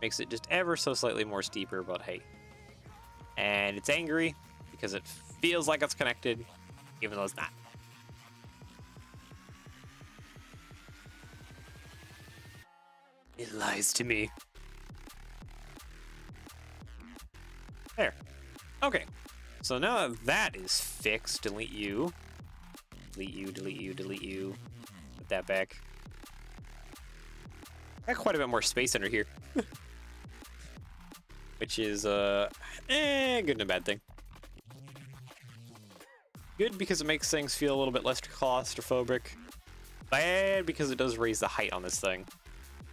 Speaker 1: Makes it just ever so slightly more steeper, but hey. And it's angry because it feels like it's connected, even though it's not. It lies to me. There. Okay. So now that is fixed, delete you. Delete you, delete you, delete you. Put that back. Got quite a bit more space under here. Which is, good and a bad thing. Good because it makes things feel a little bit less claustrophobic. Bad because it does raise the height on this thing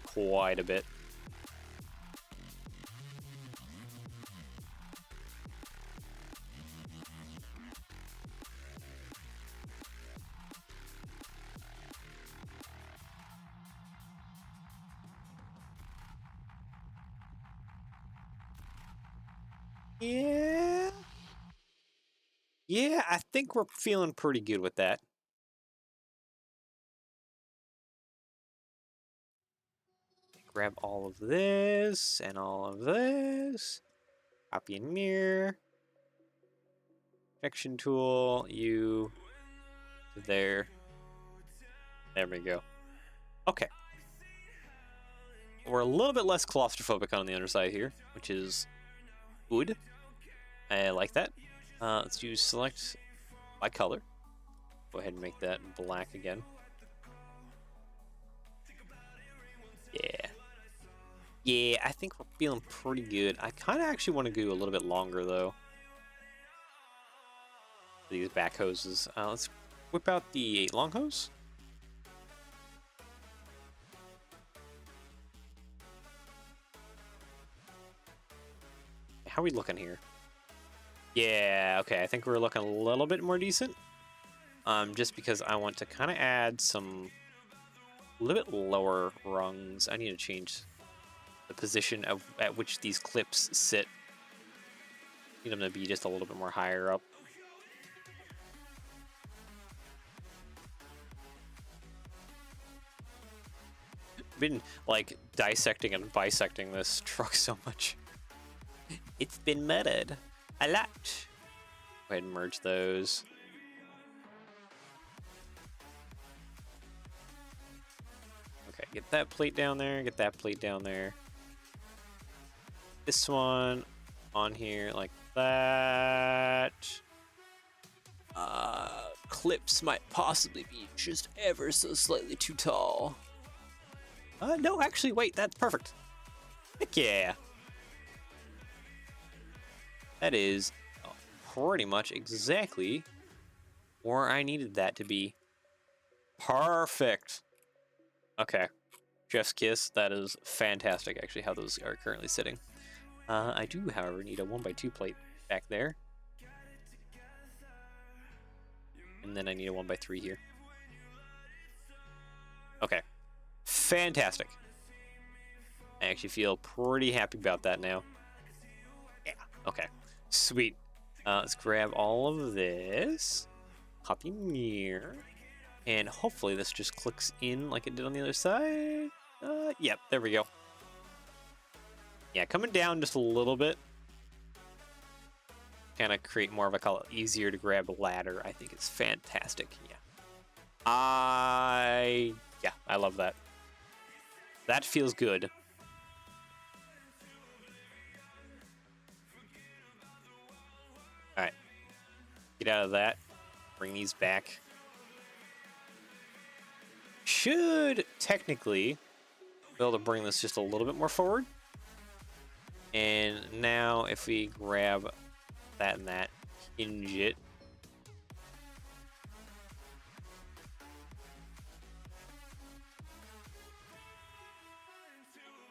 Speaker 1: quite a bit. Yeah. Yeah, I think we're feeling pretty good with that. Grab all of this and all of this. Copy and mirror. Projection tool, you there. There we go. Okay. We're a little bit less claustrophobic on the underside here, which is good. I like that. Let's do select by color. Go ahead and make that black again. Yeah. Yeah, I think we're feeling pretty good. I kind of actually want to go a little bit longer, though. These back hoses. Let's whip out the long hose. How are we looking here? Yeah, okay, I think we're looking a little bit more decent. Just because I want to kind of add some a little bit lower rungs. I need to change the position at which these clips sit. Need them to be just a little bit more higher up. Been like dissecting and bisecting this truck so much. It's been murdered a lot. Go ahead and merge those. Okay, get that plate down there, get that plate down there. This one on here like that. Clips might possibly be just ever so slightly too tall. No, actually, wait, that's perfect. Heck yeah. That is pretty much exactly where I needed that to be. Perfect. Okay. Chef's kiss. That is fantastic, actually, how those are currently sitting. I do, however, need a 1x2 plate back there. And then I need a 1x3 here. Okay. Fantastic. I actually feel pretty happy about that now. Yeah. Okay. Sweet. Let's grab all of this. Copy mirror. And hopefully this just clicks in like it did on the other side. Yep, there we go. Yeah, coming down just a little bit. Kind of create more of a easier to grab ladder. I think it's fantastic. Yeah. I love that. That feels good. Alright. Get out of that. Bring these back. Should technically be able to bring this just a little bit more forward. And now if we grab that and that, hinge it.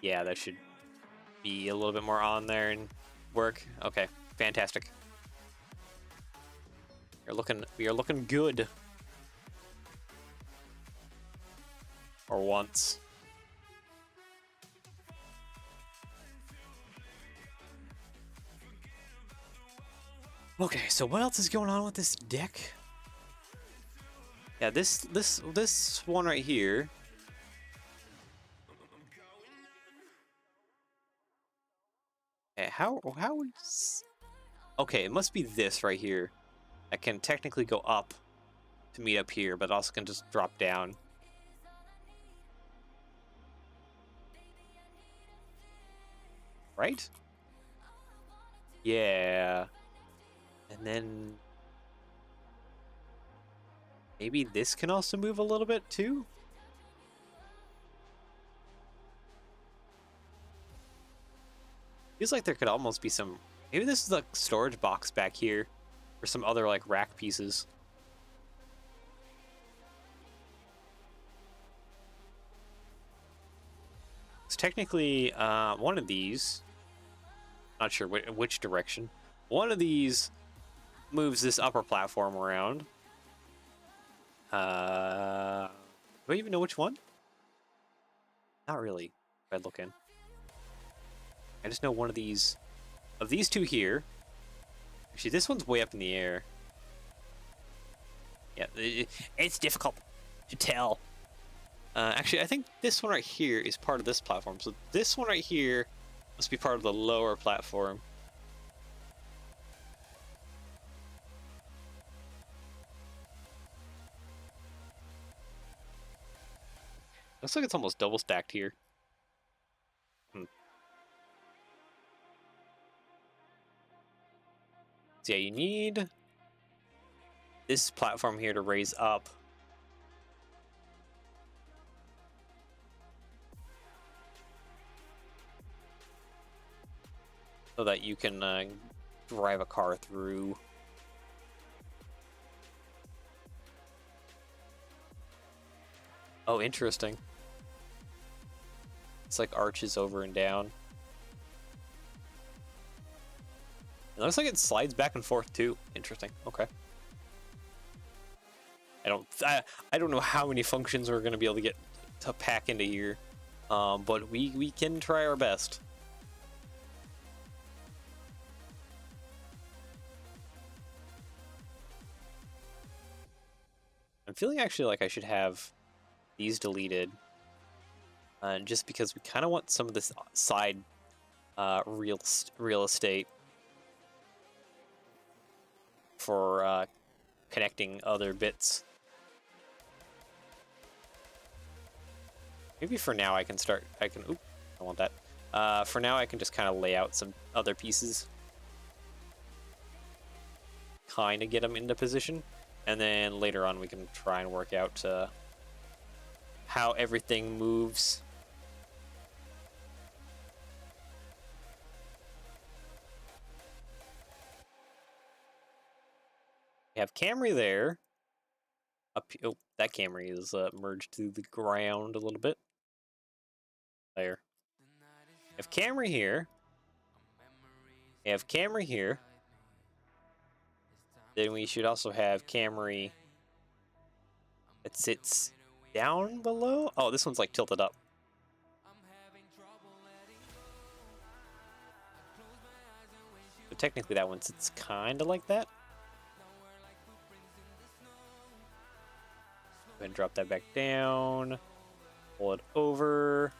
Speaker 1: Yeah, that should be a little bit more on there and work. Okay, fantastic. We are looking good. or once. Okay, so what else is going on with this deck? Yeah, this one right here. Okay, how is... Okay, it must be this right here. I can technically go up to meet up here, but also can just drop down. Right? Yeah. And then maybe this can also move a little bit too? Feels like there could almost be some... Maybe this is a storage box back here for some other like rack pieces. It's technically one of these. Not sure which direction. One of these moves this upper platform around. Do I even know which one? Not really. If I look in. I just know one of these two here. Actually, this one's way up in the air. Yeah, it's difficult to tell. Actually, I think this one right here is part of this platform. So this one right here must be part of the lower platform. Looks like it's almost double stacked here. So yeah, you need this platform here to raise up. So that you can drive a car through. Oh, interesting. It's like arches over and down. It looks like it slides back and forth too. Interesting. Okay. I don't know how many functions we're gonna be able to get to pack into here, but we can try our best. I'm feeling actually like I should have these deleted, just because we kind of want some of this side real estate for connecting other bits. Maybe for now I can start. Oop, I want that. For now I can just kind of lay out some other pieces, kind of get them into position, and then later on we can try and work out how everything moves. We have Camry there. Oh, that Camry is merged to the ground a little bit. There. We have Camry here. We have Camry here. Then we should also have Camry that sits down below. Oh, this one's like tilted up. So technically that one sits kind of like that. Go ahead and drop that back down. Pull it over.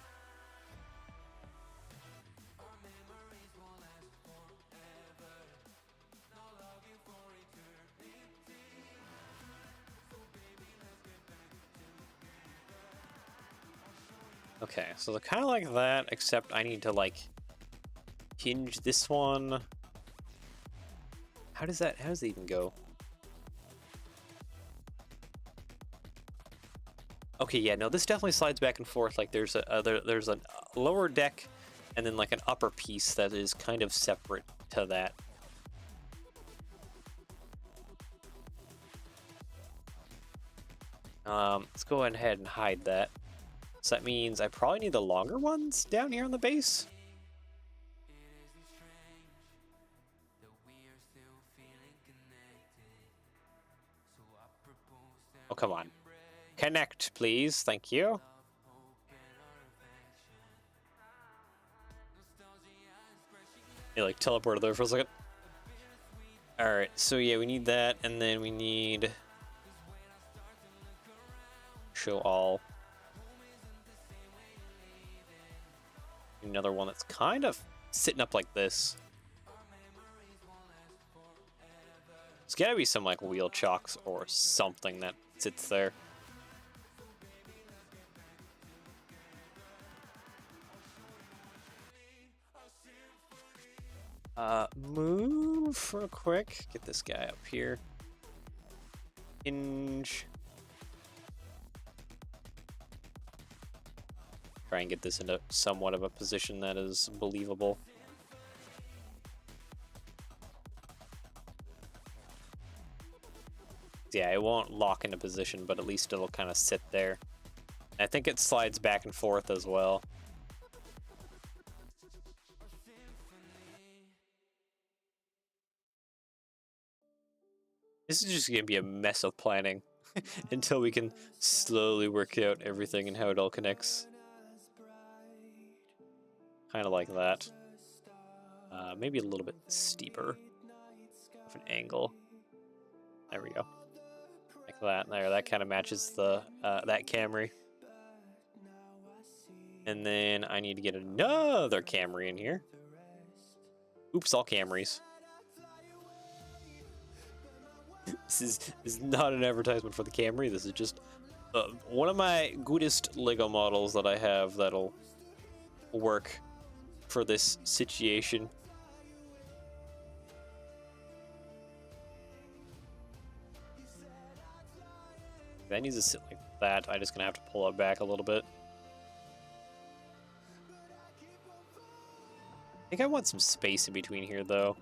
Speaker 1: Okay, so they're kind of like that, except I need to like hinge this one. How does it even go? Okay, yeah, no, this definitely slides back and forth. Like there's a lower deck and then like an upper piece that is kind of separate to that. Let's go ahead and hide that. So that means I probably need the longer ones down here on the base. Oh, come on. Connect, please. Thank you. It like teleported there for a second. All right, so yeah, we need that, and then we need show all. Another one that's kind of sitting up like this. There's gotta be some like wheel chocks or something that sits there. Move real quick. Get this guy up here. Hinge. Try and get this into somewhat of a position that is believable. Yeah, it won't lock into position, but at least it'll kind of sit there. I think it slides back and forth as well. This is just going to be a mess of planning until we can slowly work out everything and how it all connects. Kind of like that. Maybe a little bit steeper of an angle. There we go. Like that. There, that kind of matches the that Camry. And then I need to get another Camry in here. Oops, all Camrys. This is not an advertisement for the Camry. This is just one of my goodest Lego models that I have that'll work for this situation. That needs to sit like that. I'm just gonna have to pull it back a little bit. I think I want some space in between here, though.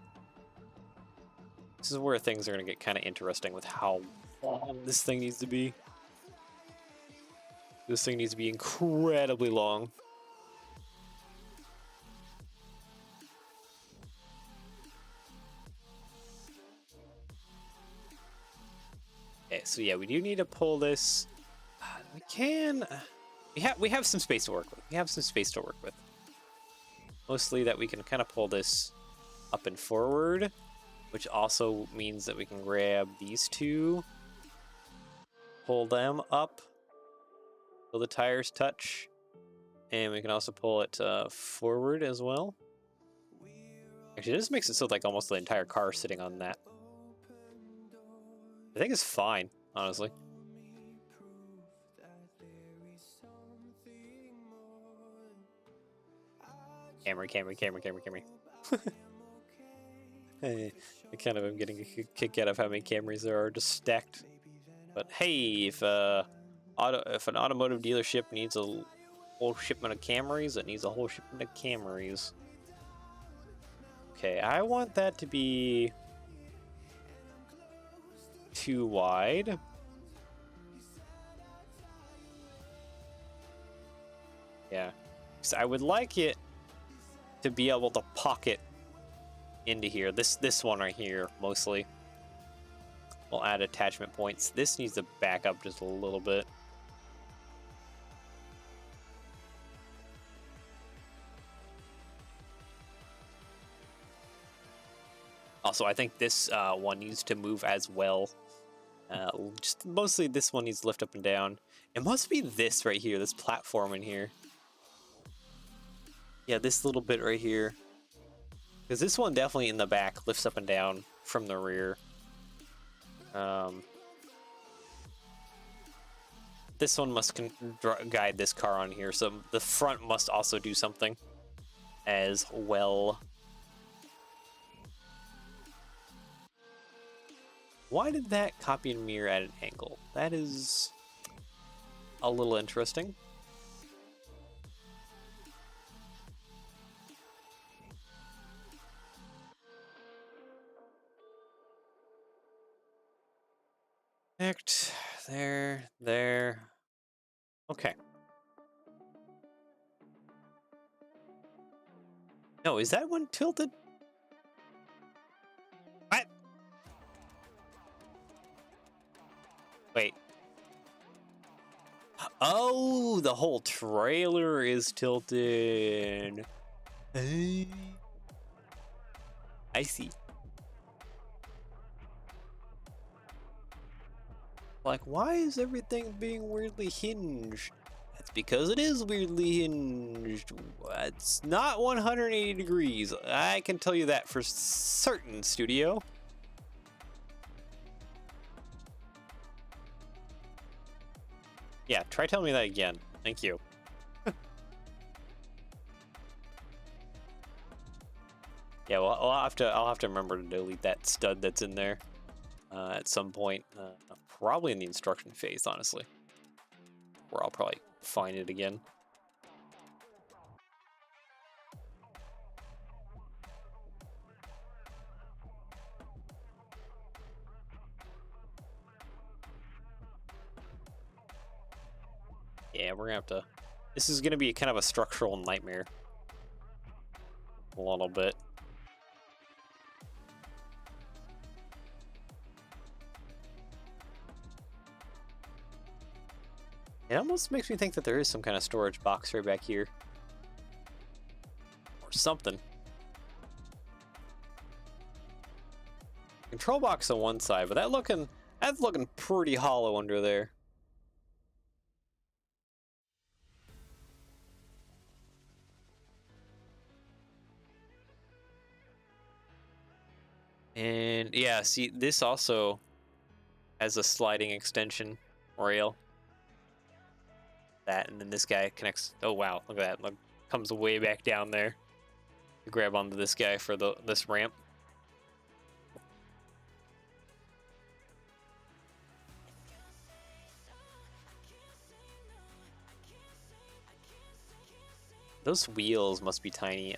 Speaker 1: This is where things are gonna get kind of interesting with how long this thing needs to be. This thing needs to be incredibly long. Okay, so yeah, we do need to pull this. We can. We have some space to work with. We have some space to work with. Mostly that we can kind of pull this up and forward, which also means that we can grab these two, pull them up till the tires touch, and we can also pull it forward as well. Actually, this makes it so like almost the entire car is sitting on that. I think it's fine, honestly. Camry. Hey, I kind of am getting a kick out of how many Camrys there are just stacked. But hey, if an automotive dealership needs a whole shipment of Camrys, it needs a whole shipment of Camrys. Okay, I want that to be too wide. Yeah, so I would like it to be able to pocket into here. This one right here, mostly. We'll add attachment points. This needs to back up just a little bit. Also, I think this one needs to move as well. Just mostly this one needs to lift up and down. It must be this right here, this platform in here. Yeah, this little bit right here. Because this one definitely in the back lifts up and down from the rear. This one must guide this car on here, so the front must also do something as well. Why did that copy and mirror at an angle? That is a little interesting. Connect, there. Okay. No, is that one tilted? What? Wait. Oh, the whole trailer is tilted. Hey. I see. Like, why is everything being weirdly hinged? That's because it is weirdly hinged. It's not 180 degrees. I can tell you that for certain, studio. Yeah, try telling me that again. Thank you. Yeah, well, I'll have to remember to delete that stud that's in there at some point. Probably in the instruction phase, honestly, where I'll probably find it again. Yeah, we're gonna have to. This is gonna be kind of a structural nightmare. A little bit. It almost makes me think that there is some kind of storage box right back here. Or something. Control box on one side, but that's looking pretty hollow under there. And yeah, see, this also has a sliding extension rail. That, and then this guy connects. Oh wow, look at that! Look, comes way back down there. You grab onto this guy for this ramp. Those wheels must be tiny.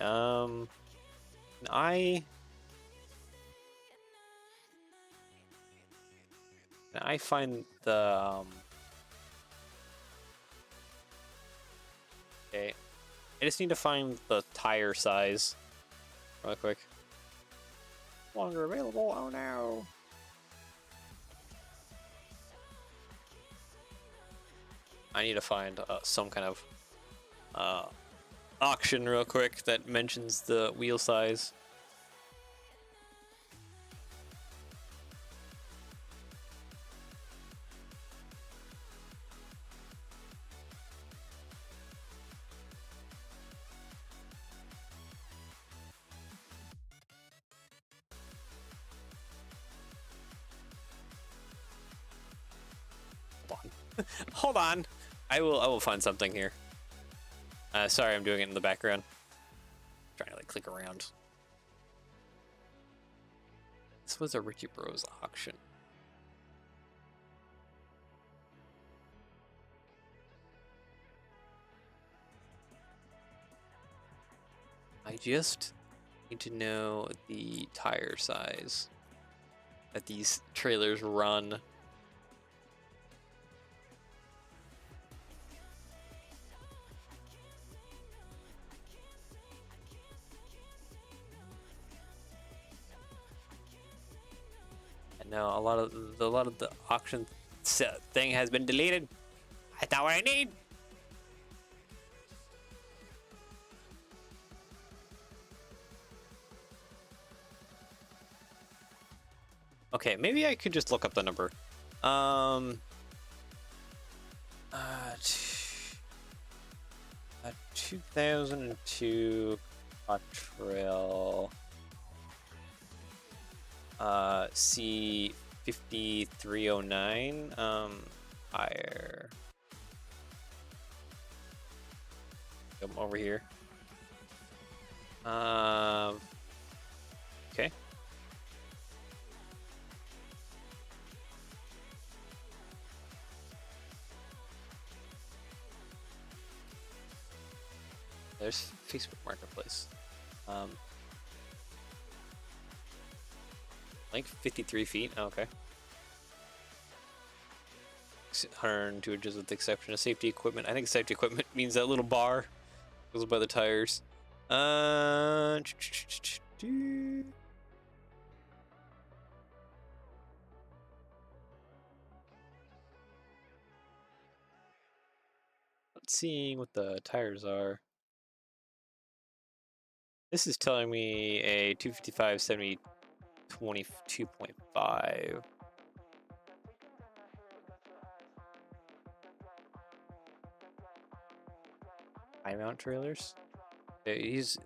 Speaker 1: I find the okay. I just need to find the tire size real quick. Longer available. Oh no. I need to find some kind of auction real quick that mentions the wheel size. Hold on. I will find something here. Sorry, I'm doing it in the background. I'm trying to like click around. This was a Richie Bros auction. I just need to know the tire size that these trailers run. No, a lot of the auction thing has been deleted. I thought what I need. Okay, maybe I could just look up the number. 2002 Quattrail. C5309 higher. Come over here. Okay. There's Facebook Marketplace. Like 53 feet. Oh, okay. 102 inches with the exception of safety equipment. I think safety equipment means that little bar goes by the tires. Not seeing what the tires are. This is telling me a 255 70 22.5. High mount trailers. He's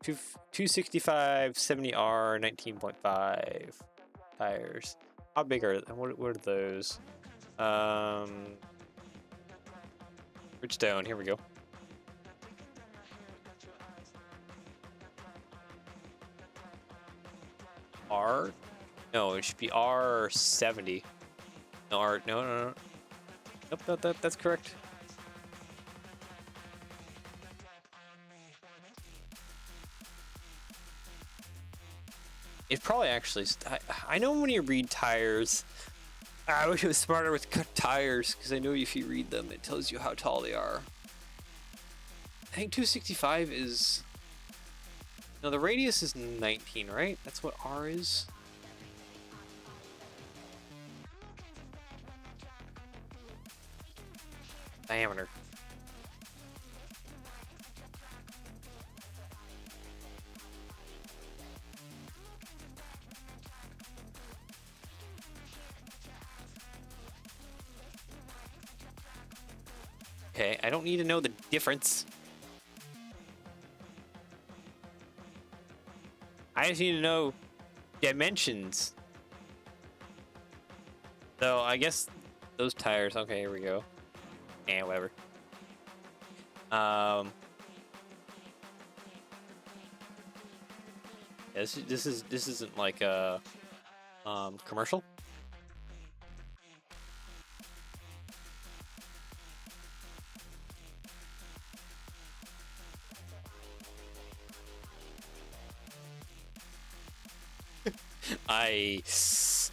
Speaker 1: 265 70R 19.5 tires. How big are what are those? Bridgestone, here we go. R? No, it should be R70. No, no. Nope, that's correct. It probably actually, I know when you read tires, I wish it was smarter with cut tires, because I know if you read them, it tells you how tall they are. I think 265 is, no, the radius is 19, right? That's what R is. Diameter. Okay, I don't need to know the difference. I just need to know dimensions. So I guess those tires. Okay, here we go. And whatever. This isn't like a commercial.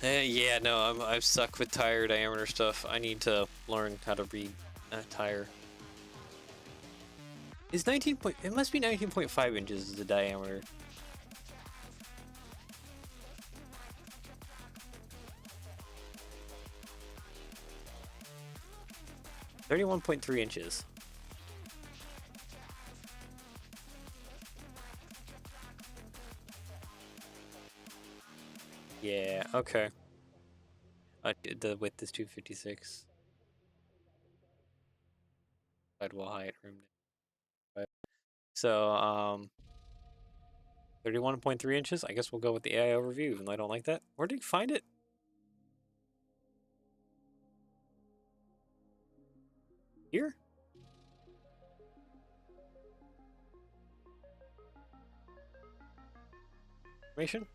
Speaker 1: Yeah, no, I'm stuck with tire diameter stuff. I need to learn how to read tire. Is 19 point? It must be 19.5 inches is the diameter. $31.3 inches. Yeah, okay. The width is 256. Sidewall height, room. So, 31.3 inches. I guess we'll go with the AI overview, even though I don't like that. Where did you find it? Here? Information?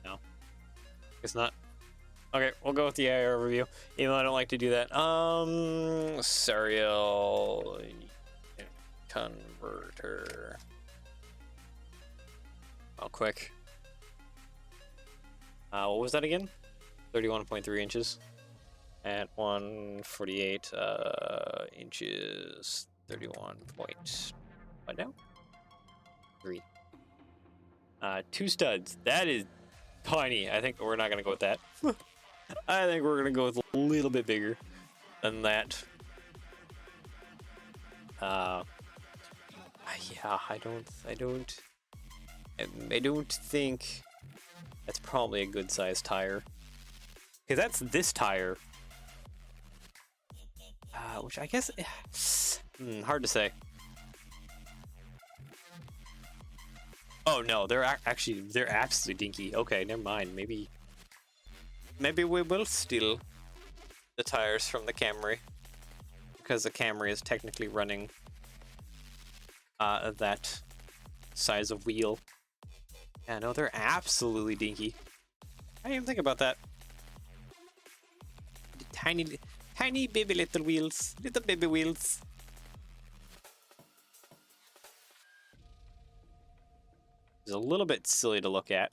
Speaker 1: No. It's not. Okay, we'll go with the AI overview, even though I don't like to do that. Serial converter. Oh, quick. What was that again? 31.3 inches at 148 inches. 31 point. What now? 3. 2 studs. That is tiny. I think we're not gonna go with that. I think we're gonna go with a little bit bigger than that. Yeah, I don't think that's probably a good sized tire. Because that's this tire. Which I guess, hard to say. Oh no, they're absolutely dinky. Okay, never mind. Maybe we will steal the tires from the Camry, because the Camry is technically running that size of wheel. Yeah, no, they're absolutely dinky. I didn't even think about that. Tiny baby little wheels, little baby wheels. It's a little bit silly to look at,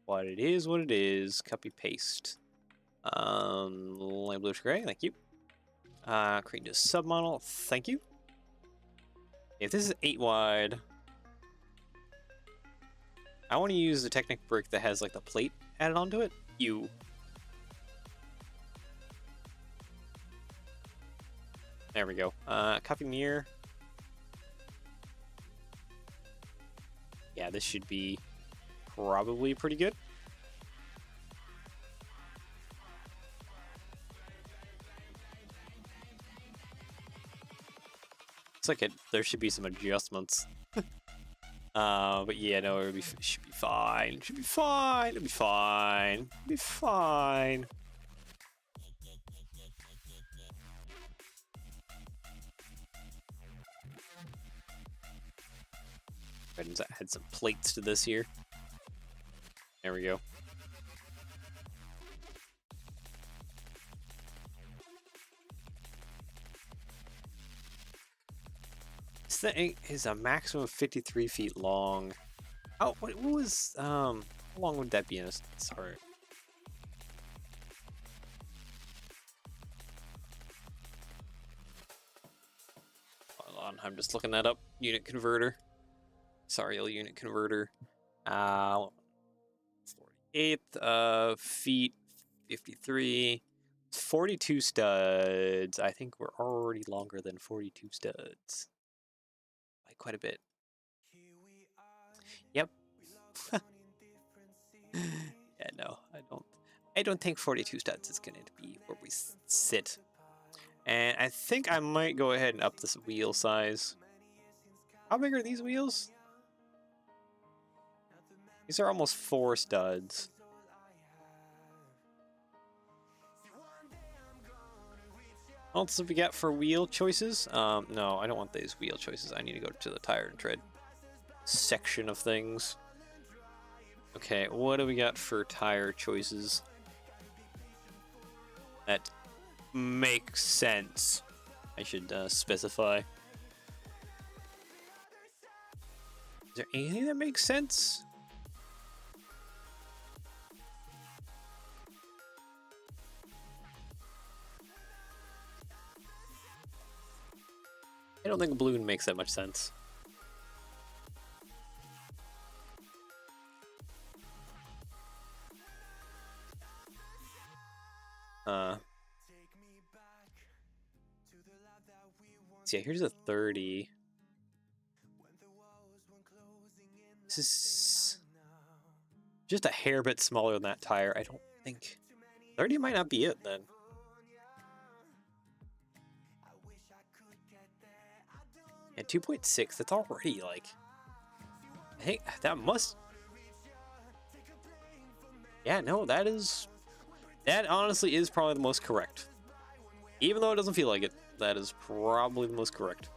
Speaker 1: but it is what it is. Copy paste. Light bluish gray, thank you. Create a submodel, thank you. If this is 8 wide, I want to use the Technic brick that has like the plate added onto it. There we go. Copy mirror. Yeah, this should be probably pretty good. It's like there should be some adjustments. But yeah, no, should be fine. Should be fine. It'll be fine. It'll be fine. Add some plates to this here. There we go. This thing is a maximum of 53 feet long. Oh, what was how long would that be in a sorry? Hold on, I'm just looking that up. Unit converter. Sorry, unit converter. 48 feet, 53, 42 studs. I think we're already longer than 42 studs by quite a bit. Yep. Yeah, no, I don't think 42 studs is going to be where we sit. And I think I might go ahead and up this wheel size. How big are these wheels? These are almost 4 studs. What else have we got for wheel choices? No, I don't want these wheel choices. I need to go to the tire and tread section of things. Okay, what do we got for tire choices? That makes sense. I should specify. Is there anything that makes sense? I don't think a balloon makes that much sense. So yeah, here's a 30. This is just a hair bit smaller than that tire. I don't think 30 might not be it then. Yeah, 2.6, that's already like, I think that must, yeah, no, that honestly is probably the most correct. Even though it doesn't feel like it, that is probably the most correct.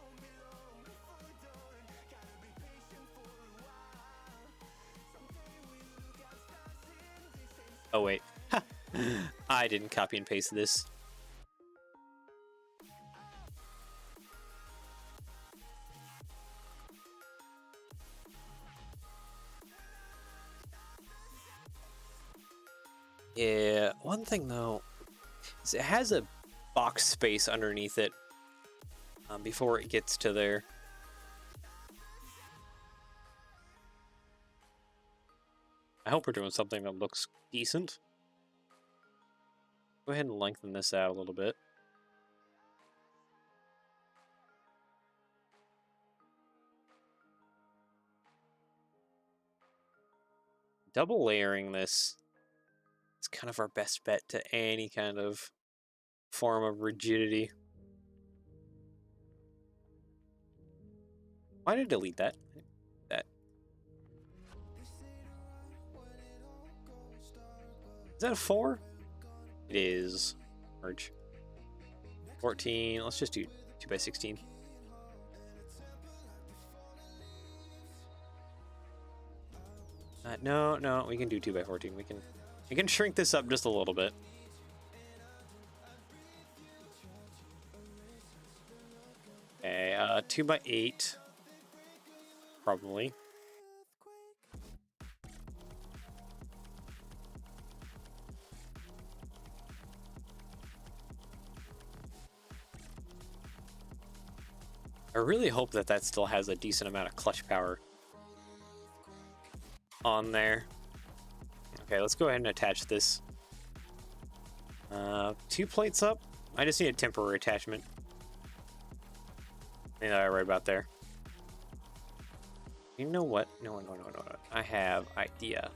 Speaker 1: Oh wait, I didn't copy and paste this. Yeah, one thing though is it has a box space underneath it before it gets to there. I hope we're doing something that looks decent. Go ahead and lengthen this out a little bit. Double layering this is kind of our best bet to any kind of form of rigidity. Why did I delete that? Is that a 4? It is. Merge. 14. Let's just do 2x16. No, we can do 2x14. We can shrink this up just a little bit. Okay, 2x8. Probably. I really hope that still has a decent amount of clutch power on there. Okay, let's go ahead and attach this. 2 plates up. I just need a temporary attachment. Yeah, right about there. You know what? No. I have idea.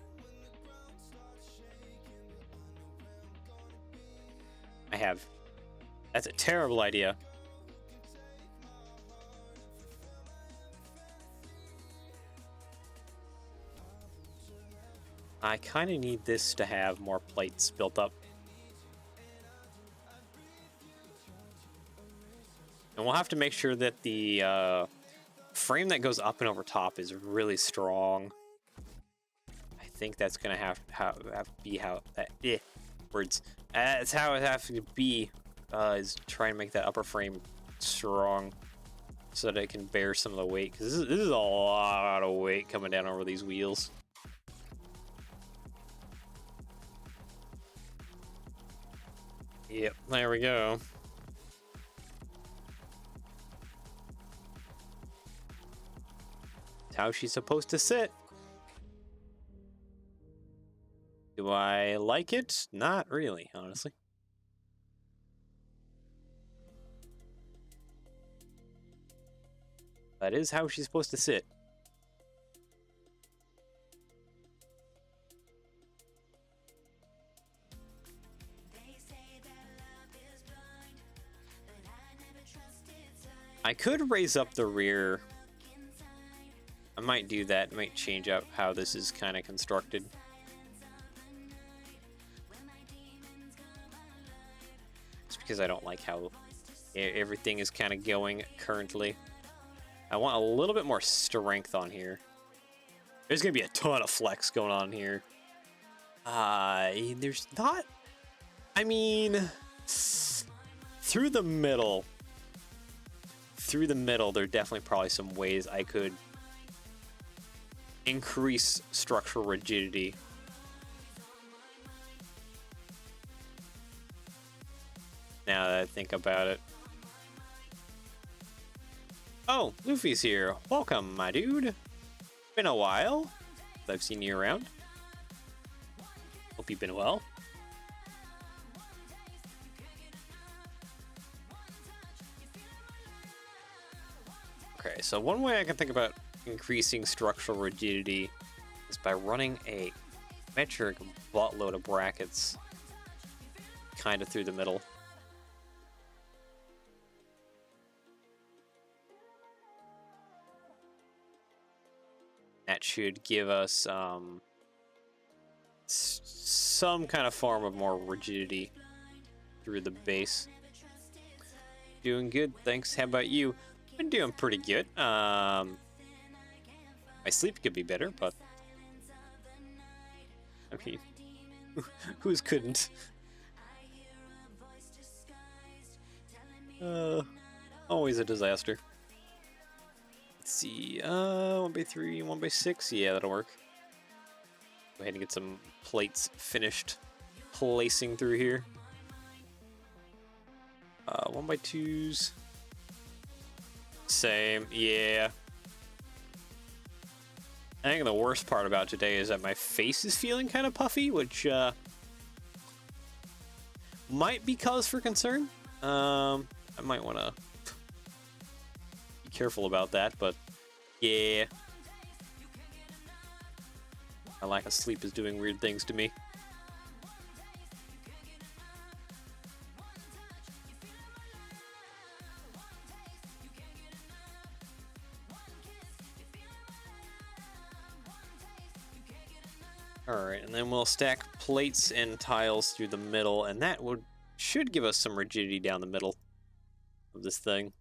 Speaker 1: That's a terrible idea. I kind of need this to have more plates built up. And we'll have to make sure that the frame that goes up and over top is really strong. I think that's gonna have to be how that words. That's how it has to be. Is try and make that upper frame strong so that it can bear some of the weight. Because this is a lot of weight coming down over these wheels. Yep, there we go. That's how she's supposed to sit. Do I like it? Not really, honestly. That is how she's supposed to sit. I could raise up the rear. I might do that. Might change up how this is kind of constructed. Just because I don't like how everything is kind of going currently. I want a little bit more strength on here. There's gonna be a ton of flex going on here. There's not. I mean, through the middle, there are definitely probably some ways I could increase structural rigidity. Now that I think about it. Oh, Luffy's here. Welcome, my dude. Been a while. I've seen you around. Hope you've been well. Okay, so one way I can think about increasing structural rigidity is by running a metric buttload of brackets kind of through the middle. That should give us some kind of form of more rigidity through the base. Doing good, thanks. How about you? Been doing pretty good. My sleep could be better, but I mean, whose couldn't? Always a disaster. Let's see, 1x3, 1x6, yeah, that'll work. Go ahead and get some plates finished placing through here. 1x2s. Same, yeah. I think the worst part about today is that my face is feeling kind of puffy, which might be cause for concern. I might want to careful about that, but yeah, my lack of sleep is doing weird things to me. Alright, and then we'll stack plates and tiles through the middle, and that should give us some rigidity down the middle of this thing.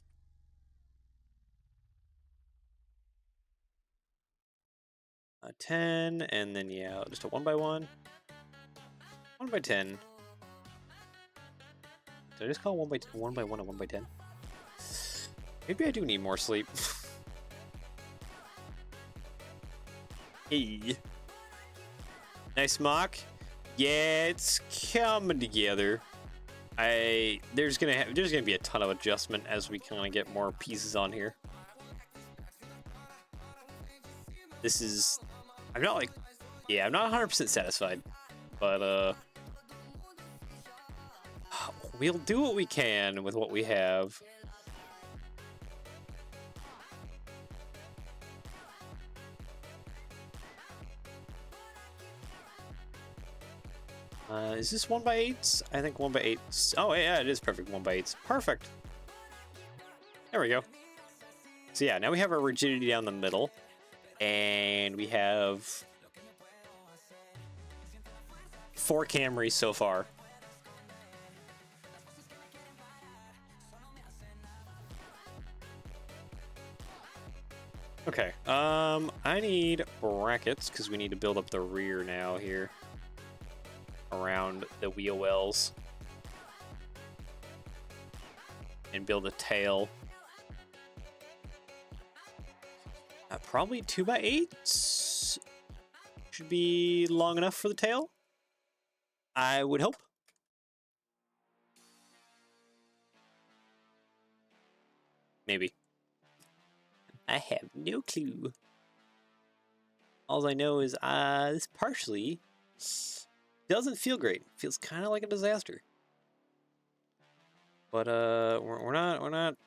Speaker 1: 10, and then yeah, just a 1x1. 1x10. Did I just call 1x1 a 1x10? Maybe I do need more sleep. Hey. Nice mock. Yeah, it's coming together. There's gonna be a ton of adjustment as we kind of get more pieces on here. This is, I'm not 100% satisfied, but we'll do what we can with what we have. Is this 1x8s? I think 1x8s. Oh yeah, it is perfect 1x8s. Perfect. There we go. So yeah, now we have our rigidity down the middle, and we have 4 Camrys so far. Okay, I need brackets because we need to build up the rear now here around the wheel wells and build a tail. Probably 2x8s should be long enough for the tail, I would hope. Maybe. I have no clue. All I know is this partially doesn't feel great. Feels kind of like a disaster. But we're not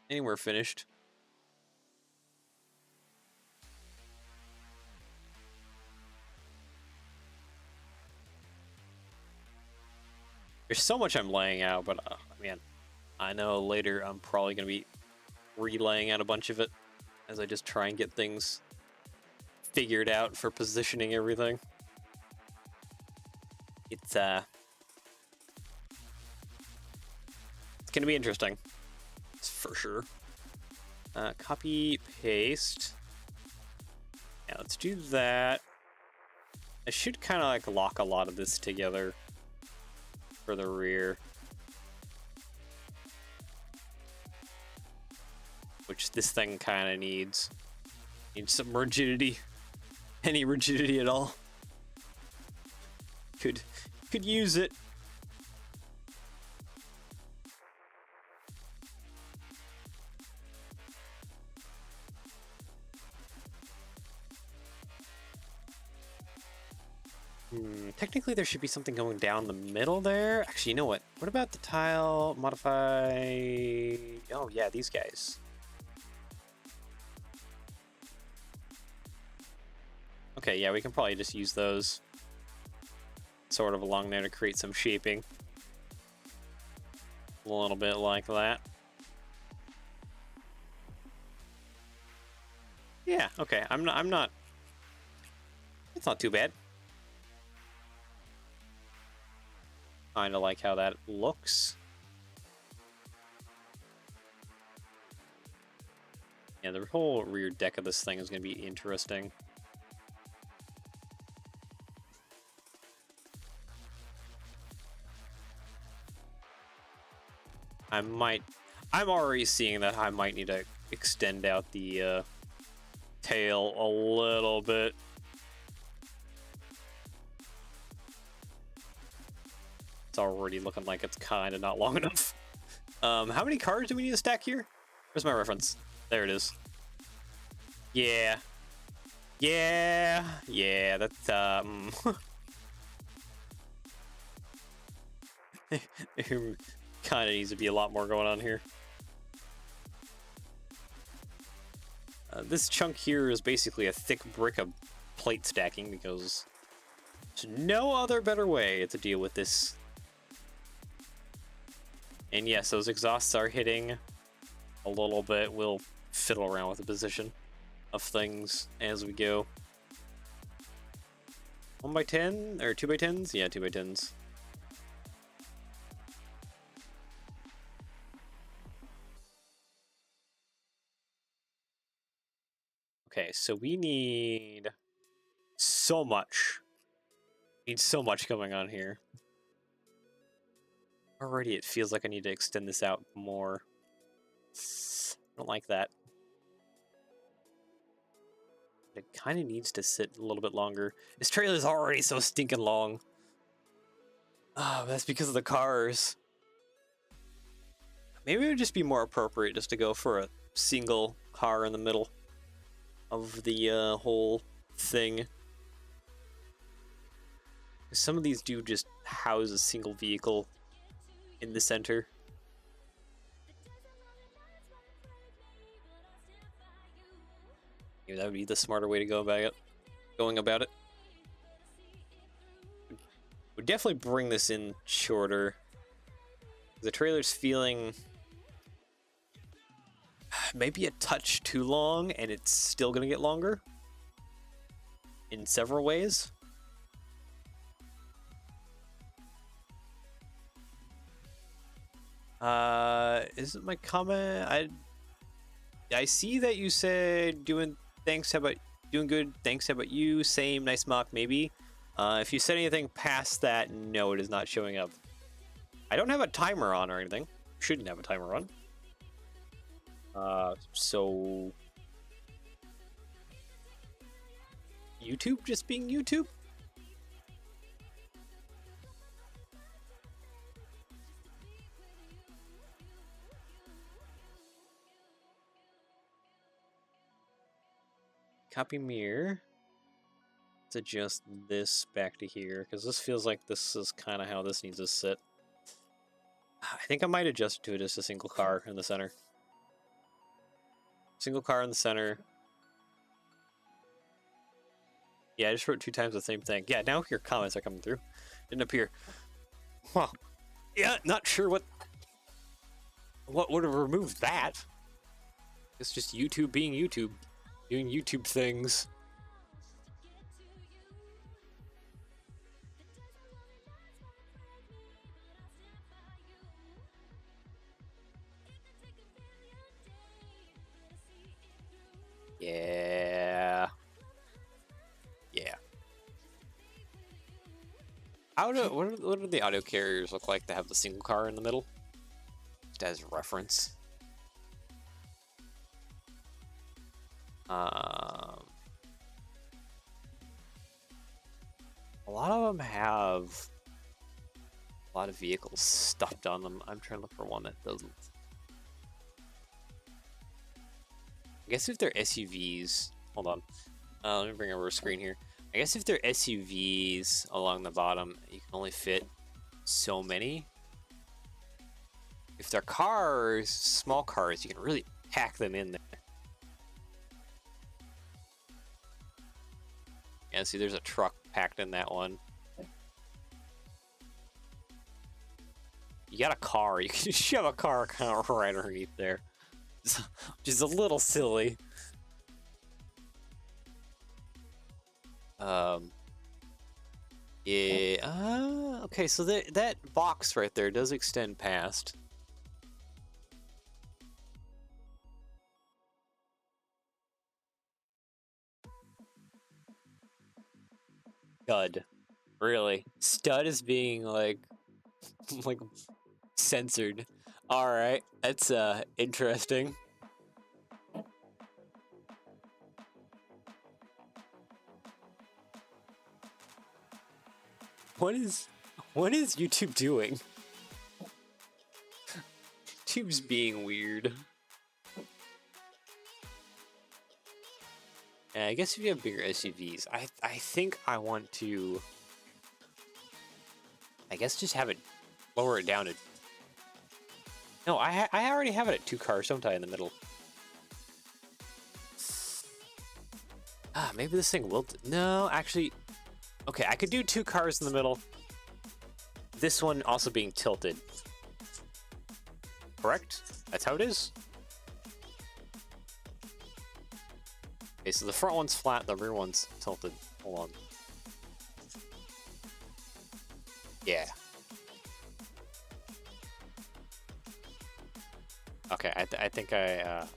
Speaker 1: anywhere finished. There's so much I'm laying out, but man, I know later I'm probably gonna be relaying out a bunch of it as I just try and get things figured out for positioning everything. It's gonna be interesting. It's for sure. Copy, paste. Yeah, let's do that. I should kind of like lock a lot of this together for the rear. Which this thing kind of needs. Needs some rigidity. Any rigidity at all. Could use it. Technically there should be something going down the middle there. Actually, you know what? What about the tile modify? Oh yeah, these guys. Okay, yeah, we can probably just use those sort of along there to create some shaping. A little bit like that. Yeah, okay. I'm not. It's not too bad. Kinda like how that looks. Yeah, the whole rear deck of this thing is gonna be interesting. I'm already seeing that I might need to extend out the tail a little bit. It's already looking like it's kind of not long enough. How many cars do we need to stack here? Where's my reference? There it is. Yeah. Yeah, that's, kind of needs to be a lot more going on here. This chunk here is basically a thick brick of plate stacking because there's no other better way to deal with this. And yes, those exhausts are hitting a little bit. We'll fiddle around with the position of things as we go. 1x10 or 2x10s? Yeah, 2x10s. Okay, so we need so much. Need so much going on here. Already it feels like I need to extend this out more. I don't like that. It kind of needs to sit a little bit longer. This trailer is already so stinking long. Ah, that's because of the cars. Maybe it would just be more appropriate just to go for a single car in the middle of the whole thing. Some of these do just house a single vehicle in the center. Maybe that would be the smarter way to go about it. Would would definitely bring this in shorter. The trailer's feeling maybe a touch too long, and it's still gonna get longer in several ways. Isn't my comment? I see that you said doing thanks. How about doing good? Thanks. How about you? Same. Nice mock. Maybe. If you said anything past that, no, it is not showing up. I don't have a timer on or anything. Shouldn't have a timer on. So YouTube just being YouTube. Copy mirror. Let's adjust this back to here because this feels like this is kind of how this needs to sit. I think I might adjust it to just a single car in the center. Single car in the center. Yeah, I just wrote 2 times the same thing. Yeah, now your comments are coming through. Didn't appear. Huh. Yeah, not sure what would have removed that. It's just YouTube being YouTube. Doing YouTube things. Yeah. Yeah. What do the auto carriers look like that have the single car in the middle? Just as reference. A lot of them have a lot of vehicles stuffed on them. I'm trying to look for one that doesn't. I guess if they're SUVs, hold on. Let me bring over a screen here. I guess if they're SUVs along the bottom, you can only fit so many. If they're cars, small cars, you can really pack them in there. Yeah, see, there's a truck packed in that one. You got a car, you can shove a car kind of right underneath there. Which is a little silly. Yeah, okay, so that box right there does extend past. Stud. Really? Stud is being like censored. Alright, that's interesting. What is YouTube doing? YouTube's being weird. I guess if you have bigger SUVs, I think I want to, I guess just have it, lower it down to, no, I already have it at 2 cars, don't I, in the middle? Ah, maybe this thing will, no, actually, okay, I could do 2 cars in the middle. This one also being tilted. Correct? That's how it is? Okay, so the front one's flat, the rear one's tilted. Hold on. Yeah. Okay, I think I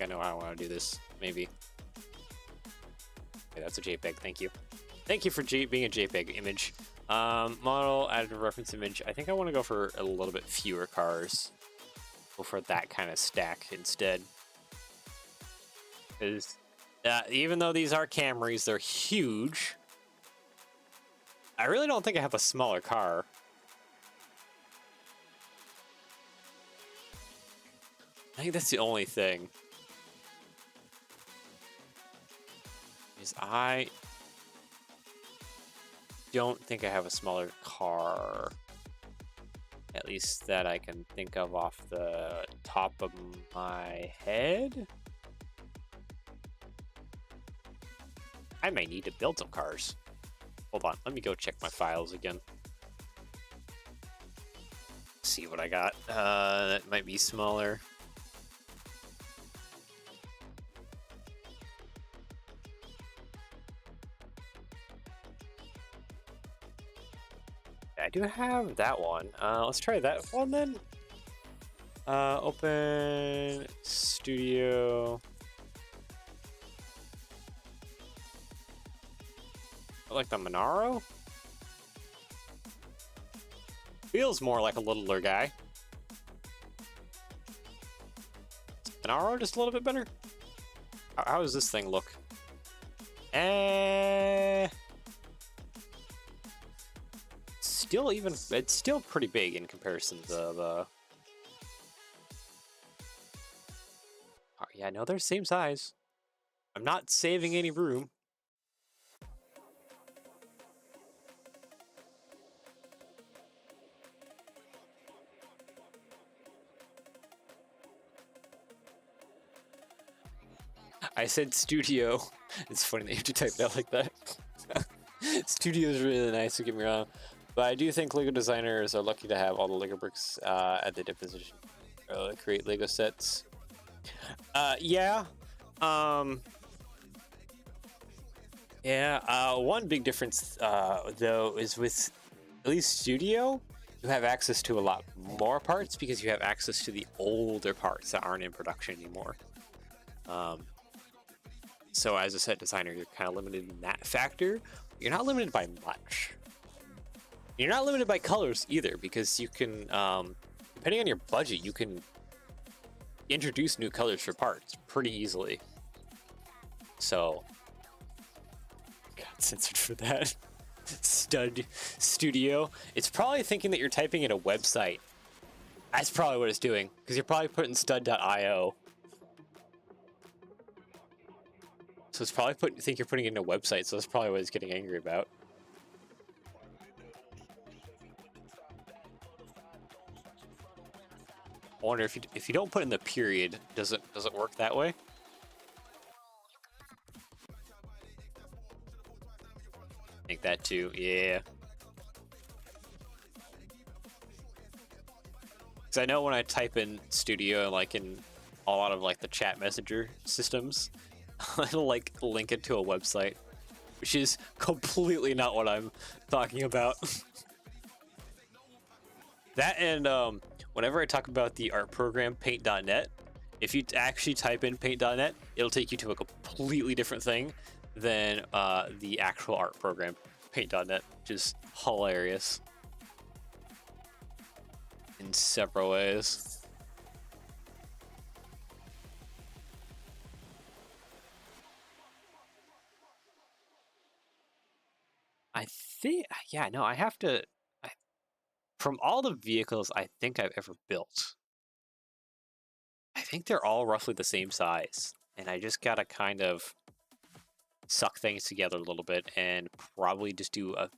Speaker 1: know how I want to do this. Maybe. Okay, that's a JPEG. Thank you. Thank you for being a JPEG image. Model added a reference image. I think I want to go for a little bit fewer cars. Go for that kind of stack instead. Because even though these are Camrys, they're huge. I really don't think I have a smaller car. I think that's the only thing. Is I don't think I have a smaller car. At least that I can think of off the top of my head. I may need to build some cars. Hold on, let me go check my files again. see what I got. That might be smaller. I do have that one. Let's try that one then. Open studio. I like the Monaro. Feels more like a littler guy. Monaro just a little bit better. How does this thing look? It's still pretty big in comparison to the. Oh, yeah, no, they're the same size. I'm not saving any room. I said studio. It's funny that you have to type it out like that. Studio is really nice, don't get me wrong. But I do think LEGO designers are lucky to have all the LEGO bricks at the disposition. Create LEGO sets. Yeah. One big difference, though, is with at least Studio, you have access to a lot more parts because you have access to the older parts that aren't in production anymore. So as a set designer, you're kind of limited in that factor. You're not limited by much. You're not limited by colors either, because you can, depending on your budget, you can introduce new colors for parts pretty easily. So, got censored for that. Stud Studio. It's probably thinking that you're typing in a website. That's probably what it's doing, because you're probably putting stud.io. So it's probably think you're putting it in a website, so that's probably what it's getting angry about. I wonder if you don't put in the period, does it work that way? I think that too, yeah. Because I know when I type in studio, like in a lot of like the chat messenger systems, it'll like link it to a website, which is completely not what I'm talking about. That and whenever I talk about the art program paint.net, if you actually type in paint.net, it'll take you to a completely different thing than the actual art program paint.net, which is hilarious in several ways. I think, yeah, no, I have to, from all the vehicles I think I've ever built, I think they're all roughly the same size. And I just gotta kind of suck things together a little bit and probably just do a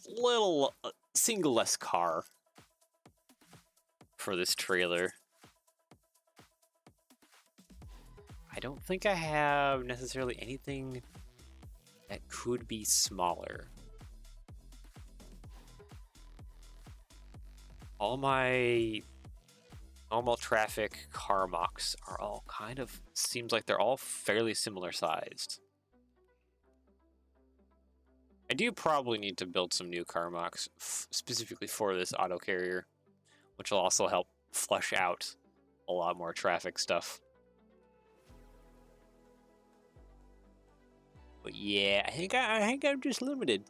Speaker 1: little single less car for this trailer. I don't think I have necessarily anything that could be smaller. All my normal traffic car mocks are all kind of, seems like they're all fairly similar sized. I do probably need to build some new car mocks specifically for this Autocarrier, which will also help flesh out a lot more traffic stuff. But yeah, I think I'm just limited.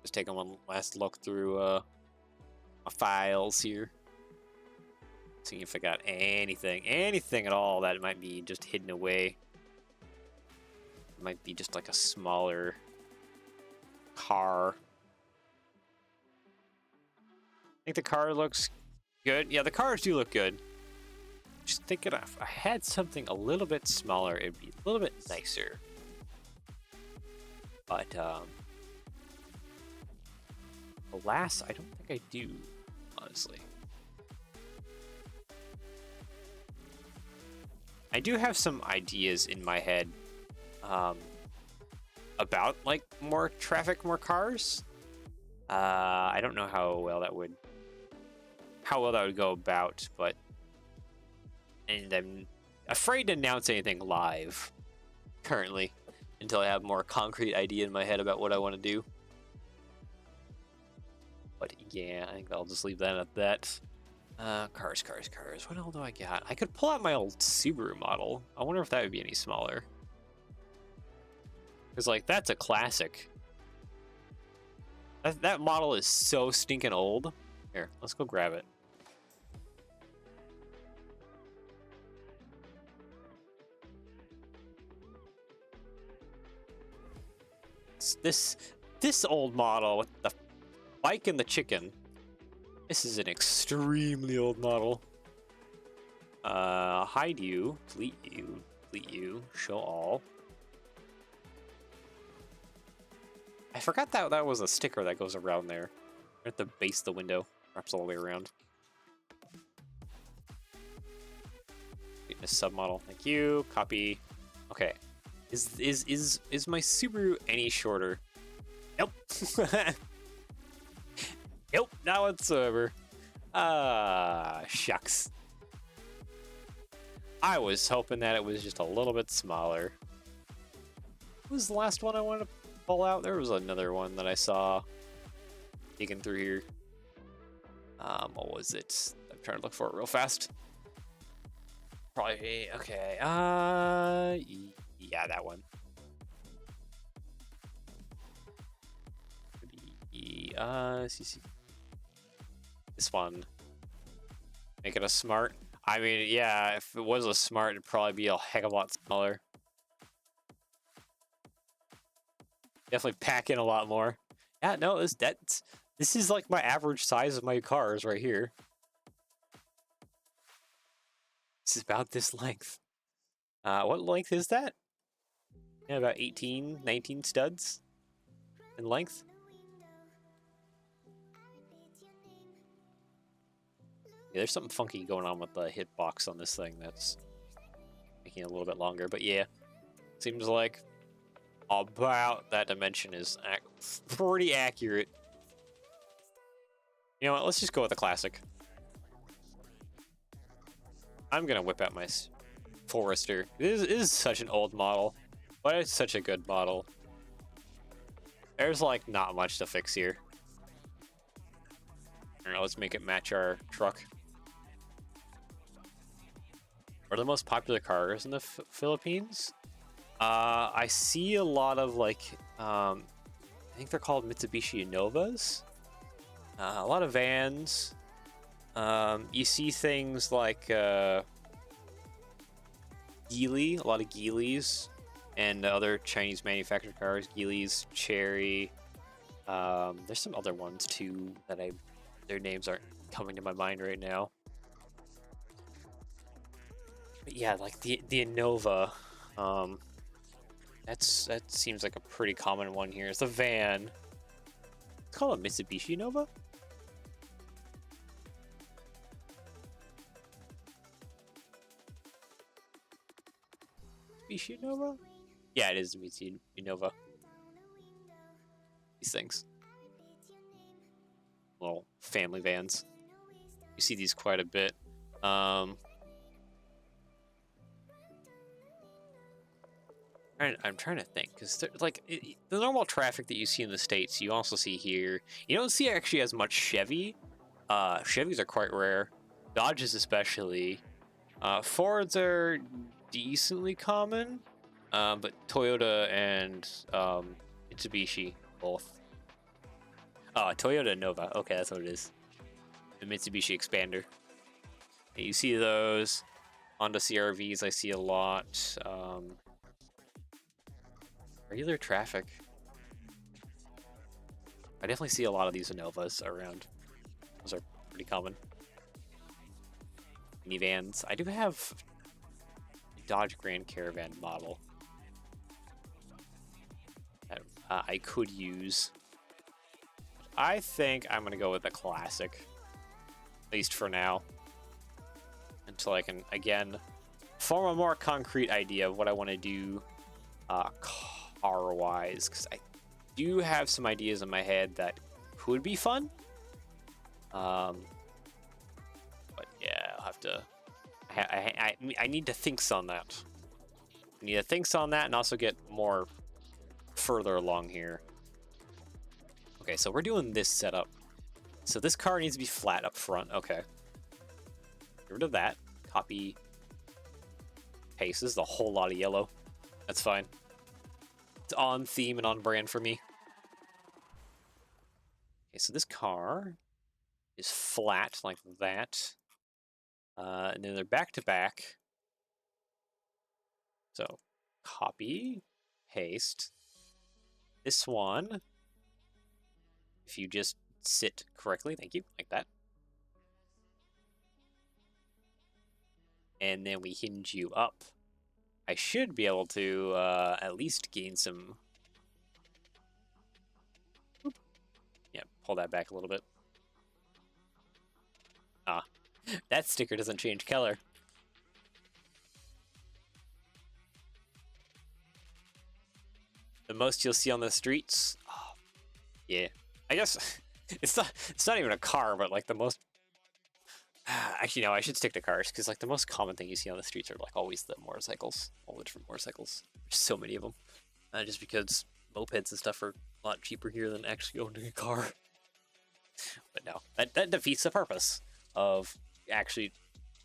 Speaker 1: Just taking one last look through my files here. Seeing if I got anything at all that might be just hidden away. It might be just like a smaller car. I think the car looks good. Yeah, the cars do look good. Just thinking if I had something a little bit smaller, it'd be a little bit nicer. But alas, I don't think I do, honestly. I do have some ideas in my head about like more traffic, more cars. I don't know how well that would go about, but and I'm afraid to announce anything live currently until I have more concrete idea in my head about what I want to do. But yeah, I think I'll just leave that at that. Cars. What else do I got? I could pull out my old Subaru model. I wonder if that would be any smaller. Because, like, that's a classic. That model is so stinking old. Here, let's go grab it. This old model with the bike and the chicken. This is an extremely old model. Hide you, delete you, show all. I forgot that was a sticker that goes around there. At the base of the window. Wraps all the way around. A submodel. Thank you. Copy. Okay. Is my Subaru any shorter? Nope. Nope, not whatsoever. Shucks. I was hoping that it was just a little bit smaller. What was the last one I wanted to pull out? There was another one that I saw digging through here. What was it? I'm trying to look for it real fast. Probably, okay, yeah, that one. CC. This one. Make it a smart. I mean, yeah, if it was a smart, it'd probably be a heck of a lot smaller. Definitely pack in a lot more. Yeah, no, this is like my average size of my cars right here. This is about this length. What length is that? Yeah, about 18, 19 studs in length. Yeah, there's something funky going on with the hitbox on this thing that's making it a little bit longer. But yeah, seems like about that dimension is pretty accurate. You know what? Let's just go with the classic. I'm gonna whip out my Forester. This is such an old model, but it's such a good model. There's like not much to fix here. I don't know, let's make it match our truck. What are the most popular cars in the Philippines? I see a lot of like, I think they're called Mitsubishi Innovas. A lot of vans. You see things like Geely, a lot of Geelys, and other Chinese manufactured cars. Geelys, Chery. There's some other ones too that their names aren't coming to my mind right now. But yeah, like the Innova. That seems like a pretty common one here. It's a van. It's called a Mitsubishi Innova. Mitsubishi Innova? Yeah, it is Mitsubishi Innova. These things. Little family vans. You see these quite a bit. I'm trying to think, because like the normal traffic that you see in the States, you also see here. You don't see actually as much Chevy. Chevys are quite rare. Dodges especially. Fords are decently common, but Toyota and Mitsubishi both. Toyota Nova. Okay, that's what it is. The Mitsubishi Expander. And you see those. Honda CRVs I see a lot. Regular traffic. I definitely see a lot of these Innovas around. Those are pretty common. Minivans. I do have a Dodge Grand Caravan model that I could use. I think I'm going to go with the classic, at least for now, until I can, again, form a more concrete idea of what I want to do. car-wise, because I do have some ideas in my head that could be fun. But yeah, I'll have to. I need to think on that. I need to think on that and also get more further along here. Okay, so we're doing this setup. So this car needs to be flat up front. Okay. Get rid of that. Copy. Paste. This is a whole lot of yellow. That's fine. It's on theme and on brand for me. Okay, so this car is flat like that. And then they're back to back. So copy, paste. This one, if you just sit correctly, thank you, like that. And then we hinge you up. I should be able to at least gain some. Oop. Yeah, pull that back a little bit. Ah, that sticker doesn't change color. The most you'll see on the streets. Oh, yeah, I guess it's not even a car, but like the most. Actually, no, I should stick to cars because like the most common thing you see on the streets are like always the motorcycles, all the different motorcycles. There's so many of them, just because mopeds and stuff are a lot cheaper here than actually owning a car. But no, that defeats the purpose of actually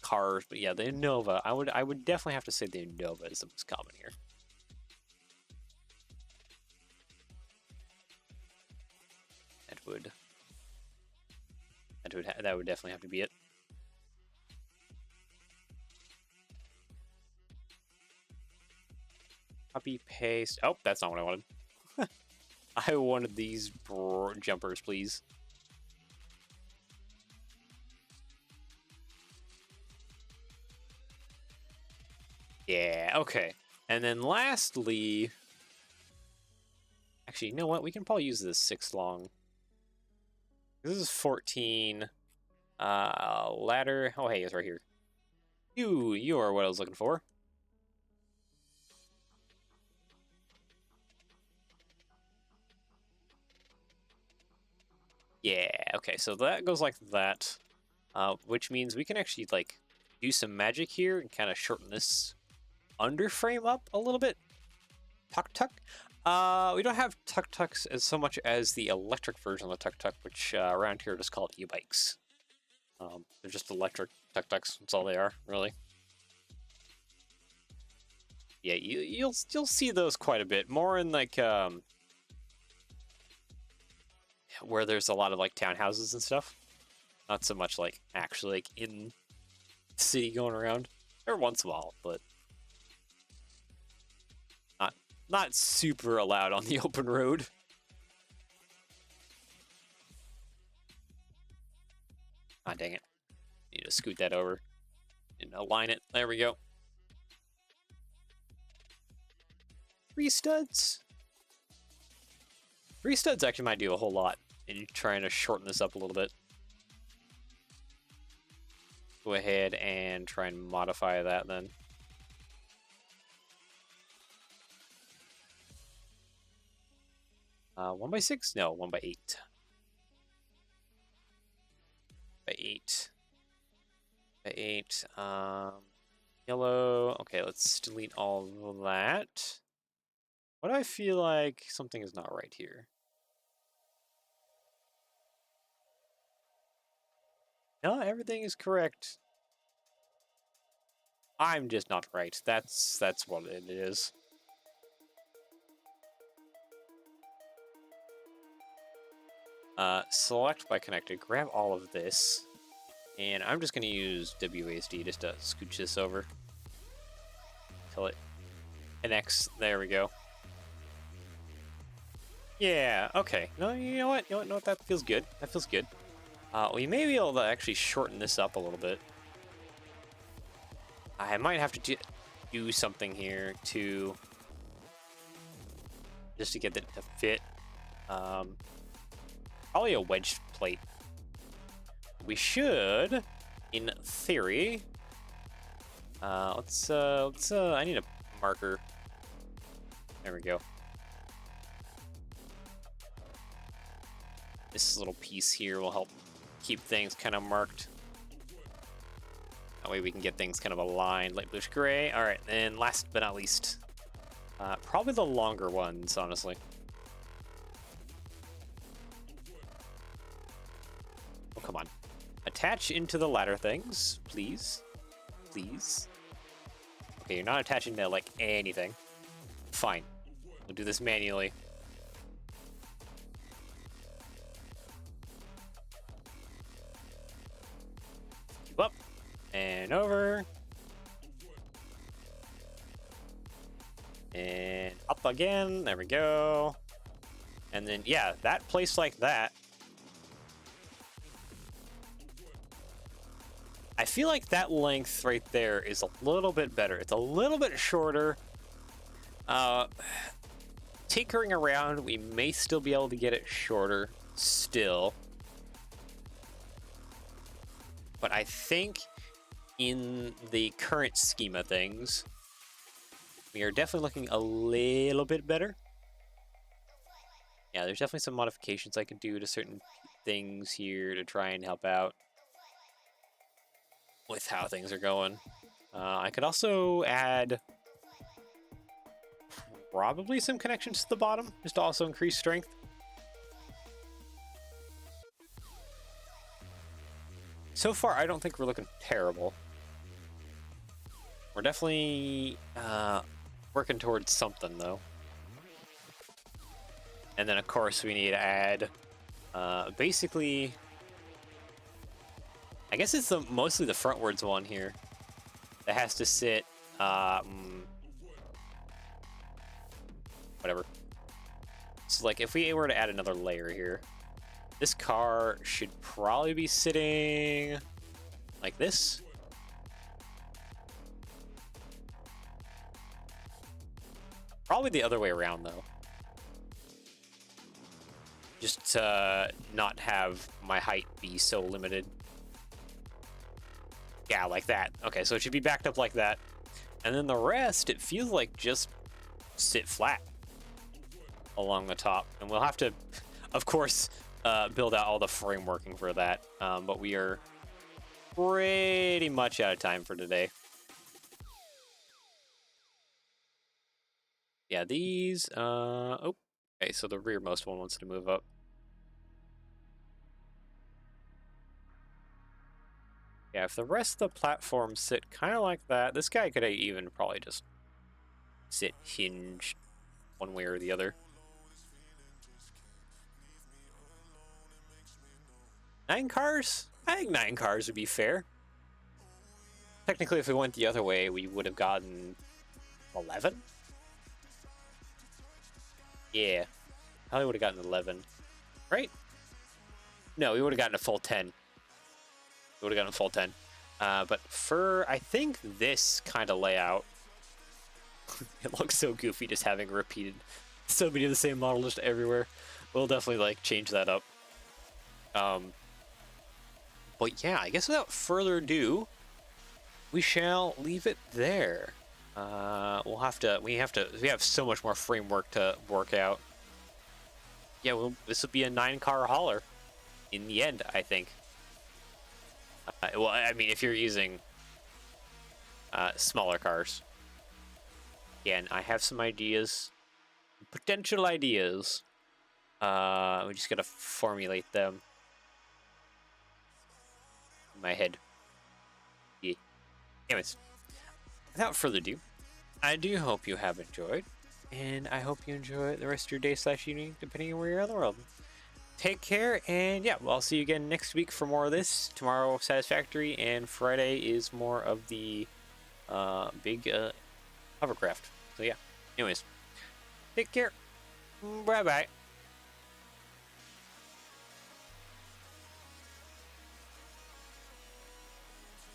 Speaker 1: cars. But yeah, the Innova, I would definitely have to say the Innova is the most common here. That would definitely have to be it. Copy, paste. Oh, that's not what I wanted. I wanted these jumpers, please. Yeah, okay. And then lastly... Actually, you know what? We can probably use this 6 long. This is 14. Ladder. Oh, hey, it's right here. You are what I was looking for. Yeah, okay, so that goes like that. Which means we can actually, like, do some magic here and kind of shorten this underframe up a little bit. Tuk-tuk. We don't have tuk-tuks as so much as the electric version of the tuk-tuk, which around here just called e-bikes. They're just electric tuk-tuks. That's all they are, really. Yeah, you'll see those quite a bit. More in like where there's a lot of like townhouses and stuff. Not so much like actually like in the city going around. Every once in a while, but not super allowed on the open road. Ah, dang it. Need to scoot that over and align it. There we go. 3 studs. 3 studs actually might do a whole lot in trying to shorten this up a little bit. Go ahead and try and modify that then. One by 6? No, 1 by 8. By 8. By 8. Yellow. Okay, let's delete all of that. Why do I feel like something is not right here? No, everything is correct. I'm just not right. That's what it is. Select by connected. Grab all of this. And I'm just going to use WASD just to scooch this over. Until it connects. There we go. Yeah, okay. No, you know what? You know what? That feels good. That feels good. We may be able to actually shorten this up a little bit. I might have to do something here to... just to get it to fit. Probably a wedge plate. We should, in theory... I need a marker. There we go. This little piece here will help keep things kind of marked. That way we can get things kind of aligned, light bluish gray. All right, and last but not least, probably the longer ones, honestly. Oh, come on. Attach into the ladder things, please. Please. Okay, you're not attaching to, like, anything. Fine. We'll do this manually. Keep up. And over. And up again. There we go. And then, yeah, that place like that. I feel like that length right there is a little bit better. It's a little bit shorter. Tinkering around, we may still be able to get it shorter still. But I think in the current scheme of things, we are definitely looking a little bit better. Yeah, there's definitely some modifications I can do to certain things here to try and help out with how things are going. I could also add probably some connections to the bottom, just to also increase strength. So far, I don't think we're looking terrible. We're definitely working towards something, though. And then, of course, we need to add basically... I guess it's mostly the frontwards one here that has to sit, whatever. So like if we were to add another layer here, this car should probably be sitting like this. Probably the other way around though. Just to not have my height be so limited. Yeah, like that. Okay, so it should be backed up like that. And then the rest, it feels like just sit flat along the top. And we'll have to, of course, build out all the frameworking for that. But we are pretty much out of time for today. Yeah, these, oh, okay, so the rearmost one wants to move up. Yeah, if the rest of the platforms sit kind of like that, this guy could even probably just sit hinged one way or the other. 9 cars? I think 9 cars would be fair. Technically, if we went the other way, we would have gotten 11? Yeah, probably would have gotten 11, right? No, we would have gotten a full 10. We would have gotten a full 10. But for, I think, this kind of layout, it looks so goofy just having repeated so many of the same model just everywhere. We'll definitely, like, change that up. But yeah, I guess without further ado, we shall leave it there. We have so much more framework to work out. Yeah, well, this will be a 9-car hauler in the end, I think. Well, I mean, if you're using smaller cars. Again, I have some ideas, potential ideas. We just gotta formulate them in my head. Yeah. Anyways, without further ado, I do hope you have enjoyed, and I hope you enjoy the rest of your day / evening, depending on where you're in the world. Take care, and yeah, well, I'll see you again next week for more of this. Tomorrow, Satisfactory, and Friday is more of the big hovercraft. So yeah, anyways, take care. Bye-bye.